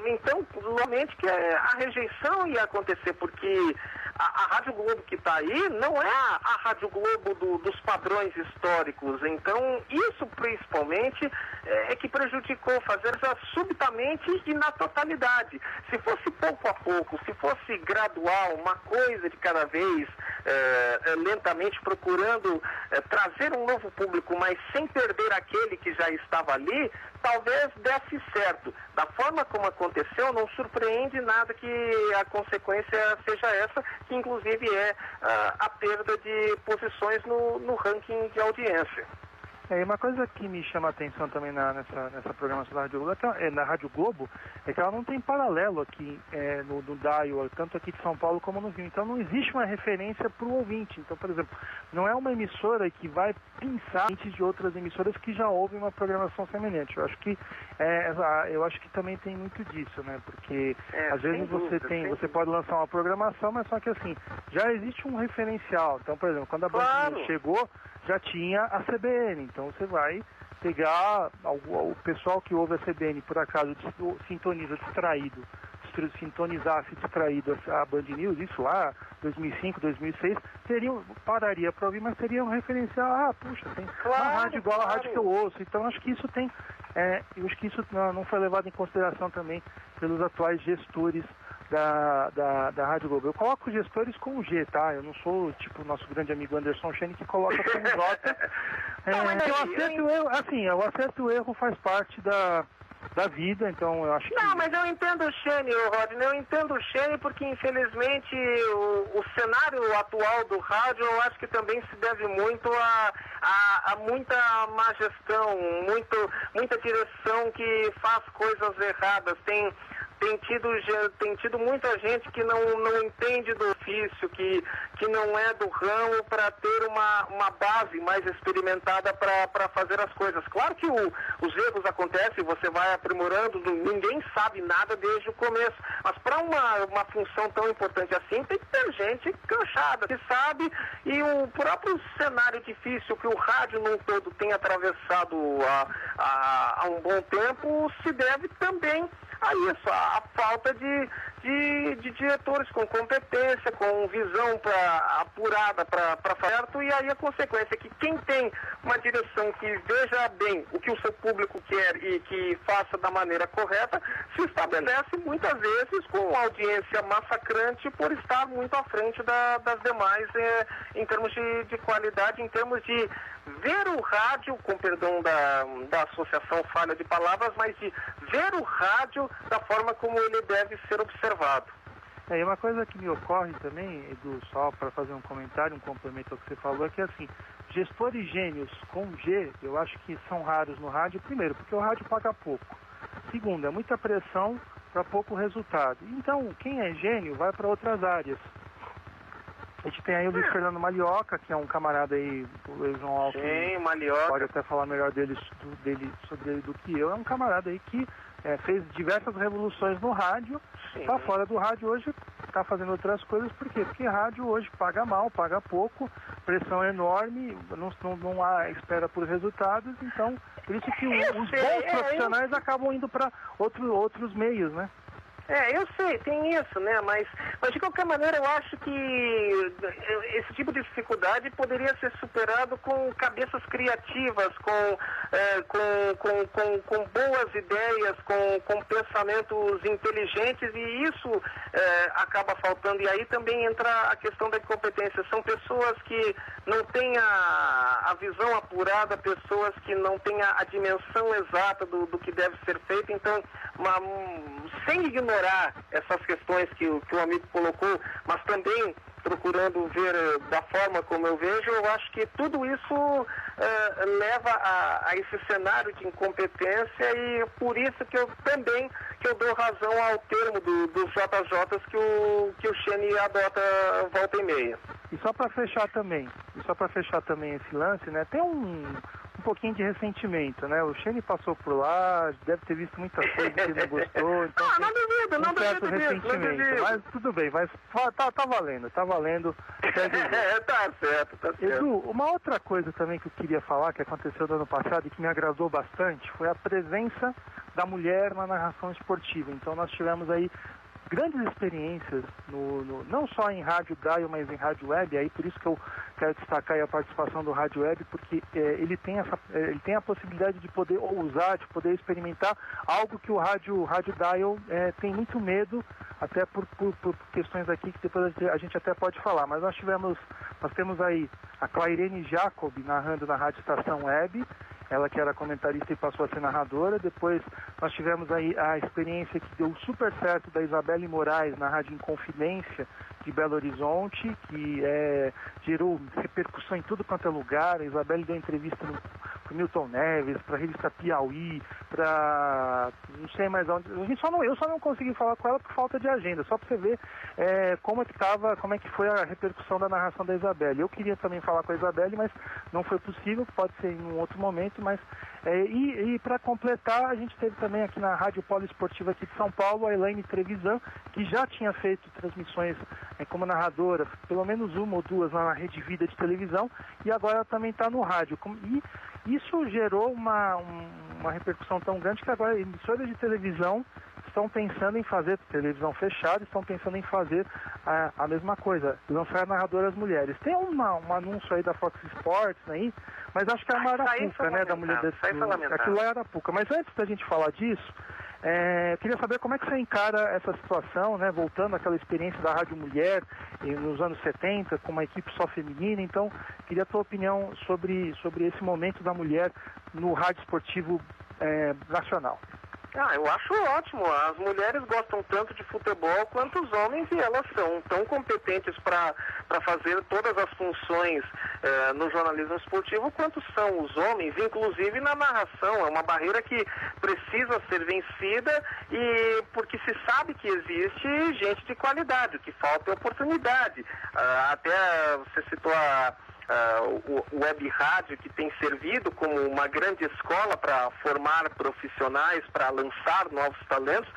Então, realmente que a rejeição ia acontecer, porque a Rádio Globo que está aí não é a Rádio Globo dos padrões históricos. Então, isso principalmente é que prejudicou fazer já subitamente e na totalidade. Se fosse pouco a pouco, se fosse gradual, uma coisa de cada vez, lentamente procurando trazer um novo público, mas sem perder aquele que já estava ali, talvez desse certo. Da forma como aconteceu, não surpreende nada que a consequência seja essa, que inclusive é a perda de posições no ranking de audiência. Uma coisa que me chama a atenção também nessa programação da Rádio Globo, na Rádio Globo, é que ela não tem paralelo aqui no dial, tanto aqui de São Paulo como no Rio. Então não existe uma referência para o ouvinte. Então, por exemplo, não é uma emissora que vai pensar de outras emissoras que já ouvem uma programação semelhante. Eu acho que também tem muito disso, né? Porque às vezes você pode lançar uma programação, mas só que assim, já existe um referencial. Então, por exemplo, quando a Band News chegou, já tinha a CBN, então você vai pegar o pessoal que ouve a CBN, por acaso sintonizasse distraído a Band News, isso lá, 2005, 2006, pararia para ouvir, mas seria um referencial, puxa, tem uma rádio igual a rádio que eu ouço. Então acho que isso não foi levado em consideração também pelos atuais gestores da Rádio Globo. Eu coloco gestores com G, tá? Eu não sou tipo o nosso grande amigo Anderson Chene que coloca com J. O acerto e o erro faz parte da vida, então eu acho que... Não, mas eu entendo o Chene, Rodney, eu entendo o Chene porque infelizmente o cenário atual do rádio eu acho que também se deve muito a muita má gestão, muita direção que faz coisas erradas. Tem tido muita gente que não entende do ofício, que não é do ramo, para ter uma base mais experimentada para fazer as coisas. Claro que os erros acontecem, você vai aprimorando, ninguém sabe nada desde o começo, mas para uma função tão importante assim, tem que ter gente canchada, que sabe, e o próprio cenário difícil que o rádio num todo tem atravessado há um bom tempo se deve também a isso, a falta de de diretores com competência, com visão apurada para certo, e aí a consequência é que quem tem uma direção que veja bem o que o seu público quer e que faça da maneira correta, se estabelece muitas vezes com audiência massacrante por estar muito à frente das demais em termos de qualidade, em termos de ver o rádio, com perdão da associação falha de palavras, mas de ver o rádio da forma como ele deve ser observado. E uma coisa que me ocorre também, Edu, só para fazer um comentário, um complemento ao que você falou, é que assim, gestores gênios com G, eu acho que são raros no rádio, primeiro, porque o rádio paga pouco. Segundo, é muita pressão para pouco resultado. Então, quem é gênio vai para outras áreas. A gente tem aí o Luiz Fernando Malioca, que é um camarada aí, o João Alckmin. Sim, Malioca. Pode até falar melhor sobre ele do que eu. É um camarada aí que fez diversas revoluções no rádio. Está fora do rádio hoje, está fazendo outras coisas. Por quê? Porque rádio hoje paga mal, paga pouco, pressão enorme, não há espera por resultados. Então, por isso que os bons profissionais acabam indo para outros meios, né? Eu sei, tem isso, né? Mas de qualquer maneira eu acho que esse tipo de dificuldade poderia ser superado com cabeças criativas, com boas ideias, com pensamentos inteligentes, e isso acaba faltando. E aí também entra a questão da competência. São pessoas que não têm a visão apurada, pessoas que não têm a dimensão exata do que deve ser feito. Então, sem ignorar essas questões que o amigo colocou, mas também procurando ver da forma como eu vejo, eu acho que tudo isso leva a esse cenário de incompetência, e por isso que eu dou razão ao termo dos JJs que o Chene adota volta e meia. E só para fechar também esse lance, né, tem um pouquinho de ressentimento, né? O Chene passou por lá, deve ter visto muita coisa que não gostou, então não duvido, um certo ressentimento, mas tudo bem, mas tá valendo. Tá certo. Edu, uma outra coisa também que eu queria falar, que aconteceu no ano passado e que me agradou bastante, foi a presença da mulher na narração esportiva. Então nós tivemos aí grandes experiências, não só em rádio dial, mas em rádio web. Aí por isso que eu quero destacar aí a participação do rádio web, porque ele tem a possibilidade de poder ousar, de poder experimentar algo que o rádio dial tem muito medo, até por questões aqui que depois a gente até pode falar. Mas nós temos aí a Clairene Jacob narrando na Rádio Estação Web, ela que era comentarista e passou a ser narradora. Depois nós tivemos aí a experiência que deu super certo da Isabelle Moraes na Rádio Inconfidência de Belo Horizonte, que gerou repercussão em tudo quanto é lugar. A Isabelle deu entrevista para o Milton Neves, para a revista Piauí, para não sei mais onde. Eu só não consegui falar com ela por falta de agenda, só para você ver como é que foi a repercussão da narração da Isabelle. Eu queria também falar com a Isabelle, mas não foi possível, pode ser em um outro momento, mas e para completar, a gente teve também aqui na Rádio Poliesportiva aqui de São Paulo a Elaine Trevisan, que já tinha feito transmissões como narradora, pelo menos uma ou duas lá na Rede Vida de televisão, e agora ela também está no rádio. E isso gerou uma repercussão tão grande que agora emissoras de televisão estão pensando em fazer televisão fechada, estão pensando em fazer a mesma coisa, lançar narradoras mulheres. Tem um anúncio aí da Fox Sports aí, mas acho que é uma arapuca, né, da mulher desse. Aquilo é arapuca. Mas antes da gente falar disso, eu queria saber como é que você encara essa situação, né, voltando àquela experiência da Rádio Mulher nos anos 70, com uma equipe só feminina. Então, queria a tua opinião sobre esse momento da mulher no rádio esportivo nacional. Eu acho ótimo. As mulheres gostam tanto de futebol quanto os homens, e elas são tão competentes para fazer todas as funções no jornalismo esportivo quanto são os homens, inclusive na narração. É uma barreira que precisa ser vencida, e porque se sabe que existe gente de qualidade, o que falta é oportunidade. Até você citou o web rádio, que tem servido como uma grande escola para formar profissionais, para lançar novos talentos.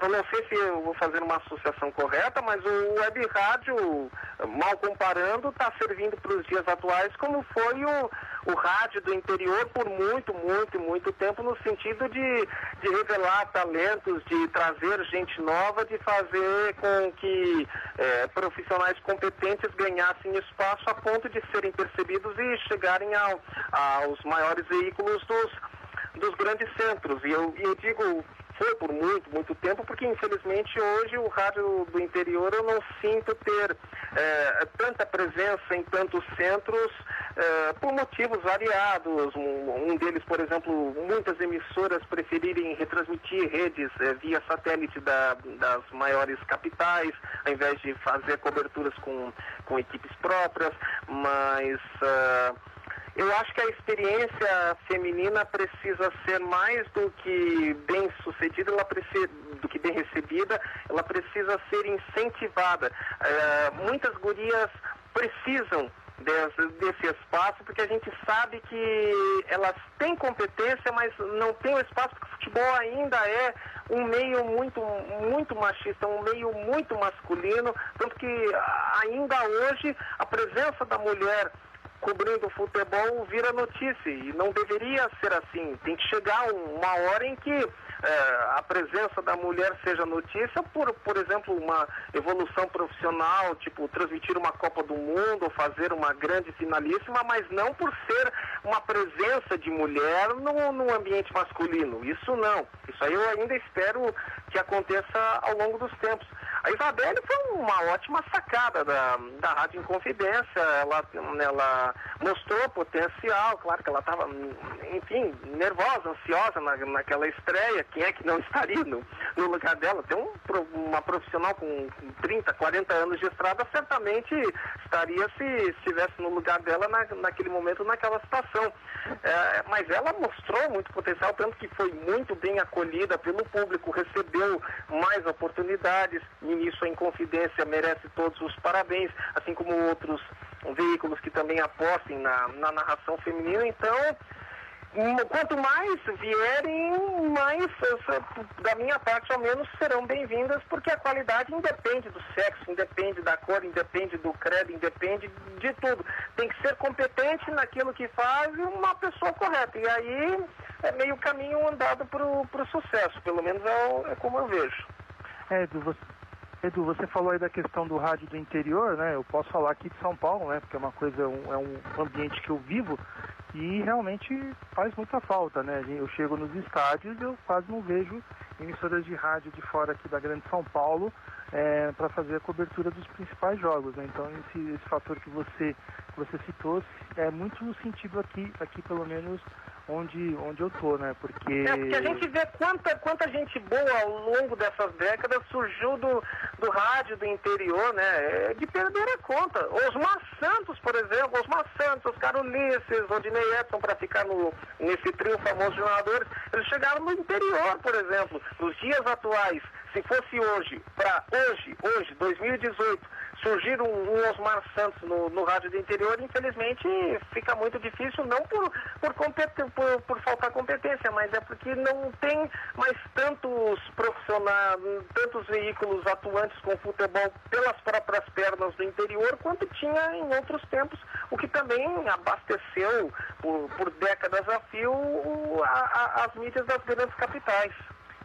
eu não sei se eu vou fazer uma associação correta, mas o web rádio, mal comparando, está servindo para os dias atuais como foi o rádio do interior por muito tempo, no sentido de revelar talentos, de trazer gente nova, de fazer com que profissionais competentes ganhassem espaço a ponto de serem percebidos e chegarem aos maiores veículos dos grandes centros. E eu digo, foi por muito tempo, porque infelizmente hoje o rádio do interior eu não sinto ter tanta presença em tantos centros, por motivos variados. Um deles, por exemplo, muitas emissoras preferirem retransmitir redes via satélite das maiores capitais, ao invés de fazer coberturas com equipes próprias, mas eu acho que a experiência feminina precisa ser mais do que bem sucedida, do que bem recebida, ela precisa ser incentivada. Muitas gurias precisam desse espaço, porque a gente sabe que elas têm competência, mas não têm o espaço, porque o futebol ainda é um meio muito machista, um meio muito masculino, tanto que ainda hoje a presença da mulher cobrindo o futebol vira notícia, e não deveria ser assim. Tem que chegar uma hora em que a presença da mulher seja notícia por exemplo, uma evolução profissional, tipo transmitir uma Copa do Mundo ou fazer uma grande finalíssima, mas não por ser uma presença de mulher no ambiente masculino. Isso não. Isso aí eu ainda espero que aconteça ao longo dos tempos. A Isabelle foi uma ótima sacada da Rádio Inconfidência. Ela mostrou potencial. Claro que ela estava, enfim, nervosa, ansiosa naquela estreia. Quem é que não estaria no lugar dela? Tem uma profissional com 30, 40 anos de estrada, certamente estaria se estivesse no lugar dela naquele momento, naquela situação. Mas ela mostrou muito potencial, tanto que foi muito bem acolhida pelo público, recebeu mais oportunidades, e isso a Inconfidência merece todos os parabéns, assim como outros veículos que também apostem na narração feminina. Então, quanto mais vierem, mais, da minha parte ao menos, serão bem-vindas, porque a qualidade independe do sexo, independe da cor, independe do credo, independe de tudo. Tem que ser competente naquilo que faz, uma pessoa correta. E aí é meio caminho andado para o sucesso, pelo menos é como eu vejo. Edu, você falou aí da questão do rádio do interior, né? Eu posso falar aqui de São Paulo, né? Porque é uma coisa, é um ambiente que eu vivo e realmente faz muita falta, né? Eu chego nos estádios e eu quase não vejo emissoras de rádio de fora aqui da Grande São Paulo para fazer a cobertura dos principais jogos, né? Então esse fator que você citou é muito sentido aqui pelo menos onde eu tô, né? Porque a gente vê quanta gente boa ao longo dessas décadas surgiu do rádio do interior, né? De perder a conta. Osmar Santos, por exemplo, Oscar Ulisses, Odinei Edson, para ficar nesse trio famoso de jornadores, eles chegaram no interior, por exemplo. Nos dias atuais, se fosse hoje, 2018, surgir um Osmar Santos no rádio do interior, infelizmente fica muito difícil, não por faltar competência, mas é porque não tem mais tantos profissionais, tantos veículos atuantes com futebol pelas próprias pernas do interior, quanto tinha em outros tempos, o que também abasteceu por décadas a fio as mídias das grandes capitais.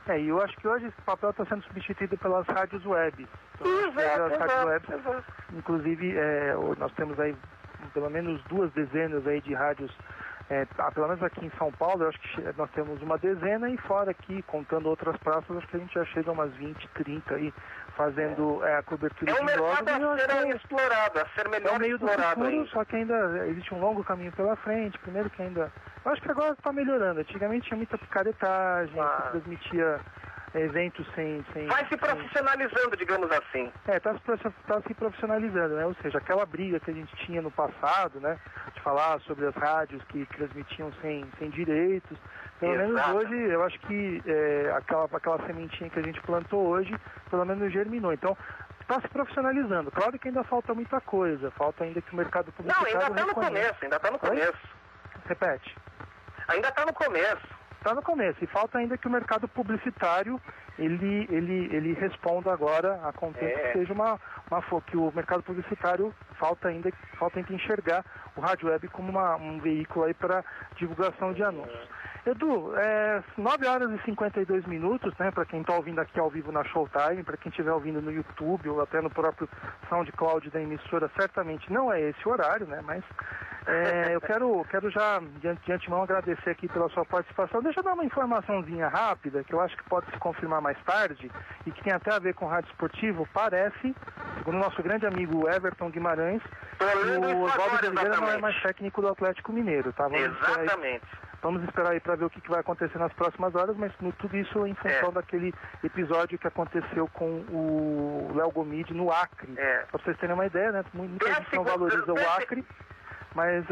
E eu acho que hoje esse papel está sendo substituído pelas rádios web. Exato. Inclusive, nós temos aí pelo menos 2 dezenas aí de rádios, pelo menos aqui em São Paulo, eu acho que nós temos uma dezena, e fora aqui, contando outras praças, acho que a gente já chega a umas 20, 30 aí, fazendo a cobertura de jogos. É um mercado a ser explorado, a ser melhor explorado ainda. Só que ainda existe um longo caminho pela frente. Primeiro que ainda... Eu acho que agora está melhorando. Antigamente tinha muita picaretagem, se transmitia eventos sem... Vai se profissionalizando, digamos assim. Tá se profissionalizando, né? Ou seja, aquela briga que a gente tinha no passado, né? De falar sobre as rádios que transmitiam sem direitos. Pelo menos hoje, eu acho que aquela sementinha que a gente plantou hoje, pelo menos germinou. Então, está se profissionalizando. Claro que ainda falta muita coisa. Falta ainda que o mercado publicitário... Não, ainda está no começo. Repete. Ainda está no começo. Está no começo. E falta ainda que o mercado publicitário ele responda agora a contento que seja que o mercado publicitário falta ainda enxergar o rádio web como um veículo aí para divulgação de anúncios. Edu, 9 horas e 52 minutos, né, para quem está ouvindo aqui ao vivo na Showtime, para quem estiver ouvindo no YouTube ou até no próprio SoundCloud da emissora, certamente não é esse o horário, né, mas eu quero já de antemão agradecer aqui pela sua participação. Deixa eu dar uma informaçãozinha rápida, que eu acho que pode se confirmar mais tarde, e que tem até a ver com o rádio esportivo. Parece, segundo o nosso grande amigo Everton Guimarães, o Oswaldo de Oliveira não é mais técnico do Atlético Mineiro, tá? Vamos esperar aí para ver o que vai acontecer nas próximas horas, mas tudo isso em função daquele episódio que aconteceu com o Léo Gomide no Acre. Para vocês terem uma ideia, né? Muita gente não valoriza o Acre, mas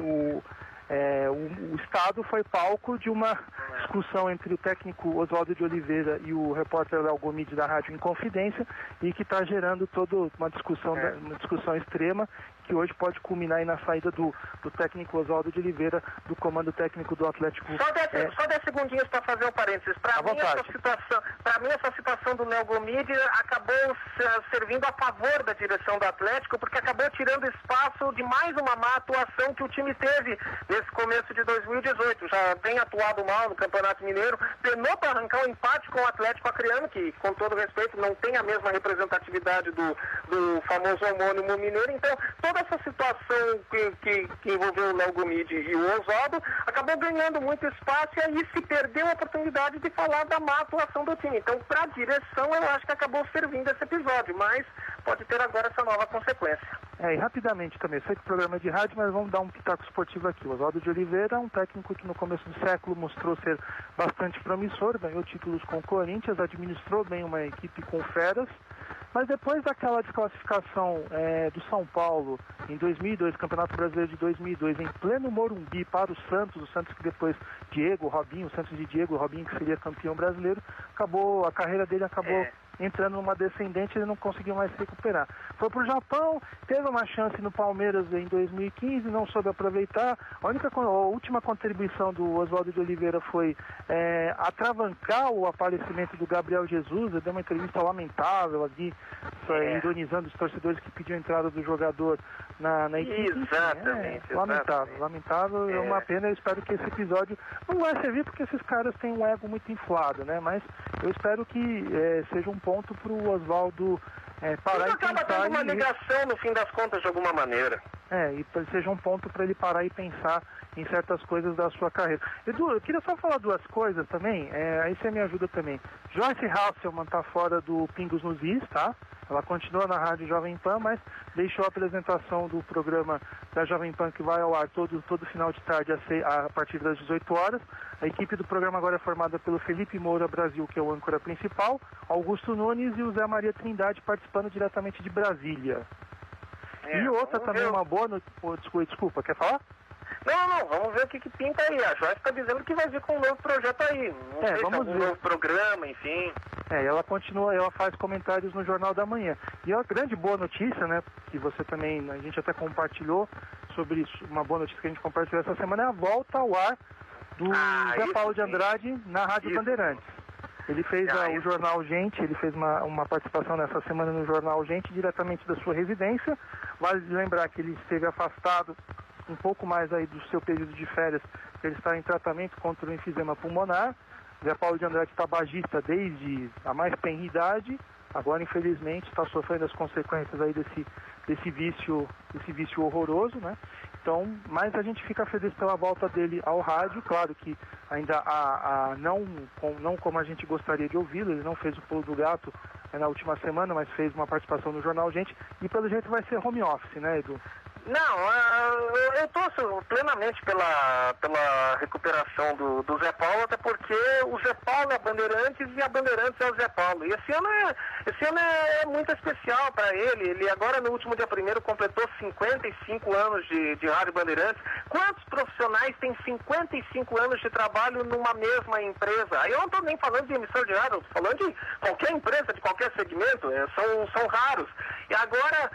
o Estado foi palco de uma discussão entre o técnico Oswaldo de Oliveira e o repórter Léo Gomide da Rádio Inconfidência, e que está gerando toda uma discussão extrema, que hoje pode culminar aí na saída do técnico Oswaldo de Oliveira do comando técnico do Atlético. Só 10 segundinhos para fazer um parênteses. Para mim, essa situação do Léo Gomide acabou servindo a favor da direção do Atlético, porque acabou tirando espaço de mais uma má atuação que o time teve nesse começo de 2018. Já tem atuado mal no Campeonato Mineiro, penou para arrancar um empate com o Atlético Acreano, que, com todo respeito, não tem a mesma representatividade do famoso homônimo mineiro. Então, toda essa situação que envolveu o Léo Gomide e o Oswaldo acabou ganhando muito espaço, e aí se perdeu a oportunidade de falar da má atuação do time. Então, para a direção, eu acho que acabou servindo esse episódio, mas pode ter agora essa nova consequência. E rapidamente também, sei que o programa é de rádio, mas vamos dar um pitaco esportivo aqui. O Oswaldo de Oliveira é um técnico que no começo do século mostrou ser bastante promissor, ganhou títulos com o Corinthians, administrou bem uma equipe com feras, mas depois daquela desclassificação do São Paulo em 2002, Campeonato Brasileiro de 2002, em pleno Morumbi para o Santos que depois o Santos de Diego Robinho, que seria campeão brasileiro, a carreira dele acabou entrando numa descendente, ele não conseguiu mais se recuperar. Foi para o Japão, teve uma chance no Palmeiras em 2015, não soube aproveitar. A última contribuição do Oswaldo de Oliveira foi atravancar o aparecimento do Gabriel Jesus. Ele deu uma entrevista lamentável ali, ironizando os torcedores que pediam a entrada do jogador na equipe. Exatamente. Lamentável, é uma pena. Eu espero que esse episódio não vai servir, porque esses caras têm um ego muito inflado, né? Mas eu espero que seja um ponto para o Oswaldo parar e pensar. Acaba tendo uma ligação, no fim das contas, de alguma maneira. E seja um ponto para ele parar e pensar em certas coisas da sua carreira. Edu, eu queria só falar duas coisas também, aí você me ajuda também. Joyce Hasselman está fora do Pingos nos Is, tá? Ela continua na Rádio Jovem Pan, mas deixou a apresentação do programa da Jovem Pan, que vai ao ar todo final de tarde a partir das 18 horas. A equipe do programa agora é formada pelo Felipe Moura Brasil, que é o âncora principal, Augusto Nunes e o Zé Maria Trindade participando diretamente de Brasília. E outra também, uma boa notícia. Desculpa, quer falar? Não, vamos ver o que pinta aí. A Joyce está dizendo que vai vir com um novo projeto aí. Não sei se é um novo programa, enfim. Ela faz comentários no Jornal da Manhã. E a grande boa notícia, né, que você também, a gente até compartilhou sobre isso, uma boa notícia que a gente compartilhou essa semana, é a volta ao ar do Zé Paulo de Andrade na Rádio Bandeirantes. Ele fez o Jornal Gente, ele fez uma participação nessa semana no Jornal Gente, diretamente da sua residência. Vale lembrar que ele esteve afastado um pouco mais aí do seu período de férias, ele está em tratamento contra o enfisema pulmonar. Zé Paulo de Andrade, tabagista desde a mais tenra idade, agora infelizmente está sofrendo as consequências aí desse vício horroroso, né? Então, mas a gente fica feliz pela volta dele ao rádio, claro que ainda não como a gente gostaria de ouvi-lo, ele não fez o Pulo do Gato na última semana, mas fez uma participação no Jornal Gente, e pelo jeito vai ser home office, né, Edu? Não, eu torço plenamente pela recuperação do Zé Paulo, até porque o Zé Paulo é a Bandeirantes e a Bandeirantes é o Zé Paulo. E esse ano é muito especial para ele. Ele agora, no último dia 1º, completou 55 anos de Rádio Bandeirantes. Quantos profissionais têm 55 anos de trabalho numa mesma empresa? Aí eu não estou nem falando de emissora de rádio, estou falando de qualquer empresa, de qualquer segmento, são raros. E agora,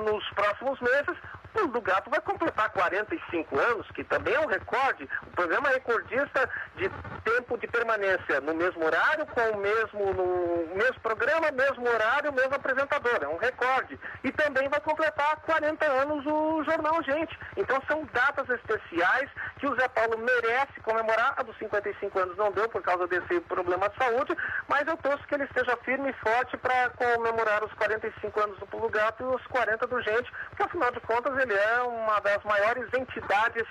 nos próximos meses, O do Gato vai completar 45 anos, que também é um recorde. O programa é recordista de tempo de permanência no mesmo horário, no mesmo programa, mesmo horário, mesmo apresentador. É um recorde. E também vai completar 40 anos o Jornal Gente. Então são datas especiais que o Zé Paulo merece comemorar. A dos 55 anos não deu por causa desse problema de saúde, mas eu torço que ele esteja firme e forte para comemorar os 45 anos do Pulo Gato e os 40 do Gente, porque afinal de contas ele é uma das maiores entidades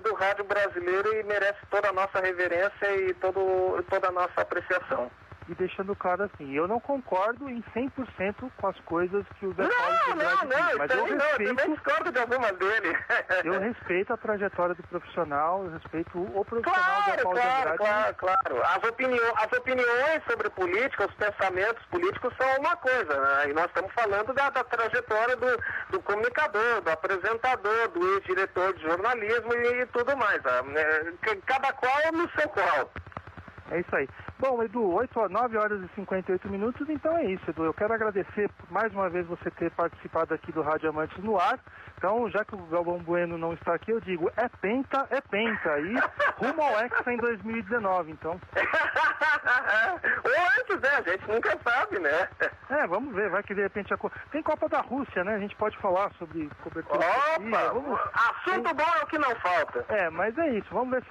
do rádio brasileiro e merece toda a nossa reverência e toda a nossa apreciação. E deixando claro assim, eu não concordo em 100% com as coisas que o Zé Paulo mas eu também discordo de algumas dele. Eu respeito a trajetória do profissional, eu respeito o profissional Zé Paulo de Andrade. Claro. As opiniões sobre política, os pensamentos políticos são uma coisa, né? E nós estamos falando da trajetória do comunicador, do apresentador, do ex-diretor de jornalismo e tudo mais. Cada qual no seu qual. É isso aí. Bom, Edu, 9 horas e 58 minutos, então é isso, Edu. Eu quero agradecer por mais uma vez você ter participado aqui do Rádio Amantes no Ar. Então, já que o Galvão Bueno não está aqui, eu digo, é penta. E rumo ao Hexa em 2019, então. Ou antes, né? A gente nunca sabe, né? Vamos ver, vai que de repente... Tem Copa da Rússia, né? A gente pode falar sobre cobertura. Opa! Assunto bom é o que não falta. Mas é isso. Vamos ver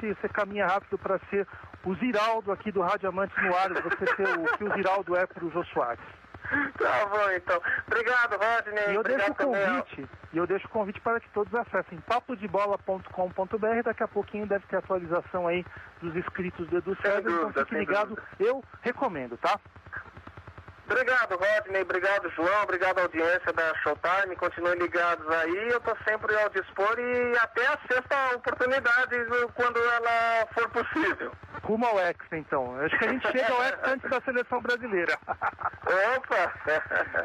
se você caminha rápido para ser o Ziraldo aqui do Rádio Amantes no Ar, você ser o que o Ziraldo é para o Jô Soares. Tá bom, então. Obrigado, Rodney. E eu deixo o convite para que todos acessem papodebola.com.br. Daqui a pouquinho deve ter atualização aí dos inscritos do Edu César. Então fique ligado, eu recomendo, tá? Obrigado, Rodney. Obrigado, João. Obrigado, audiência da Showtime. Continuem ligados aí. Eu estou sempre ao dispor e até a sexta oportunidade, quando ela for possível. Rumo ao Hexa, então. Acho que a gente chega ao Hexa antes da seleção brasileira. Opa!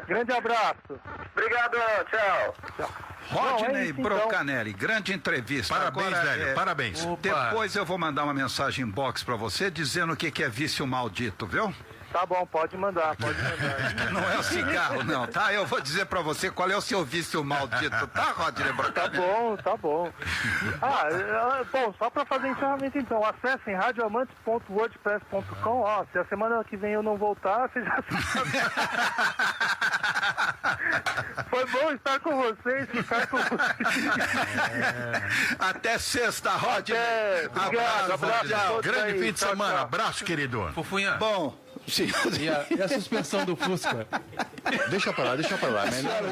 Grande abraço. Obrigado, tchau. Rodney Brocanelli, grande entrevista. Parabéns, agora, velho, parabéns. Depois eu vou mandar uma mensagem inbox para você dizendo o que é vício maldito, viu? Tá bom, pode mandar. Não é o cigarro, não, tá? Eu vou dizer pra você qual é o seu vício maldito, tá, Rodney Brocanelli? Tá bom. Bom, só pra fazer encerramento então, acessem radioamantes.wordpress.com. Se a semana que vem eu não voltar, vocês já sabem. Foi bom estar com vocês, ficar com vocês. Até sexta, Rodney. Abraço. Grande fim de semana. Tchau. Abraço, querido. Fofunha. Bom, E a suspensão do Fusca? Deixa pra lá. Melhor.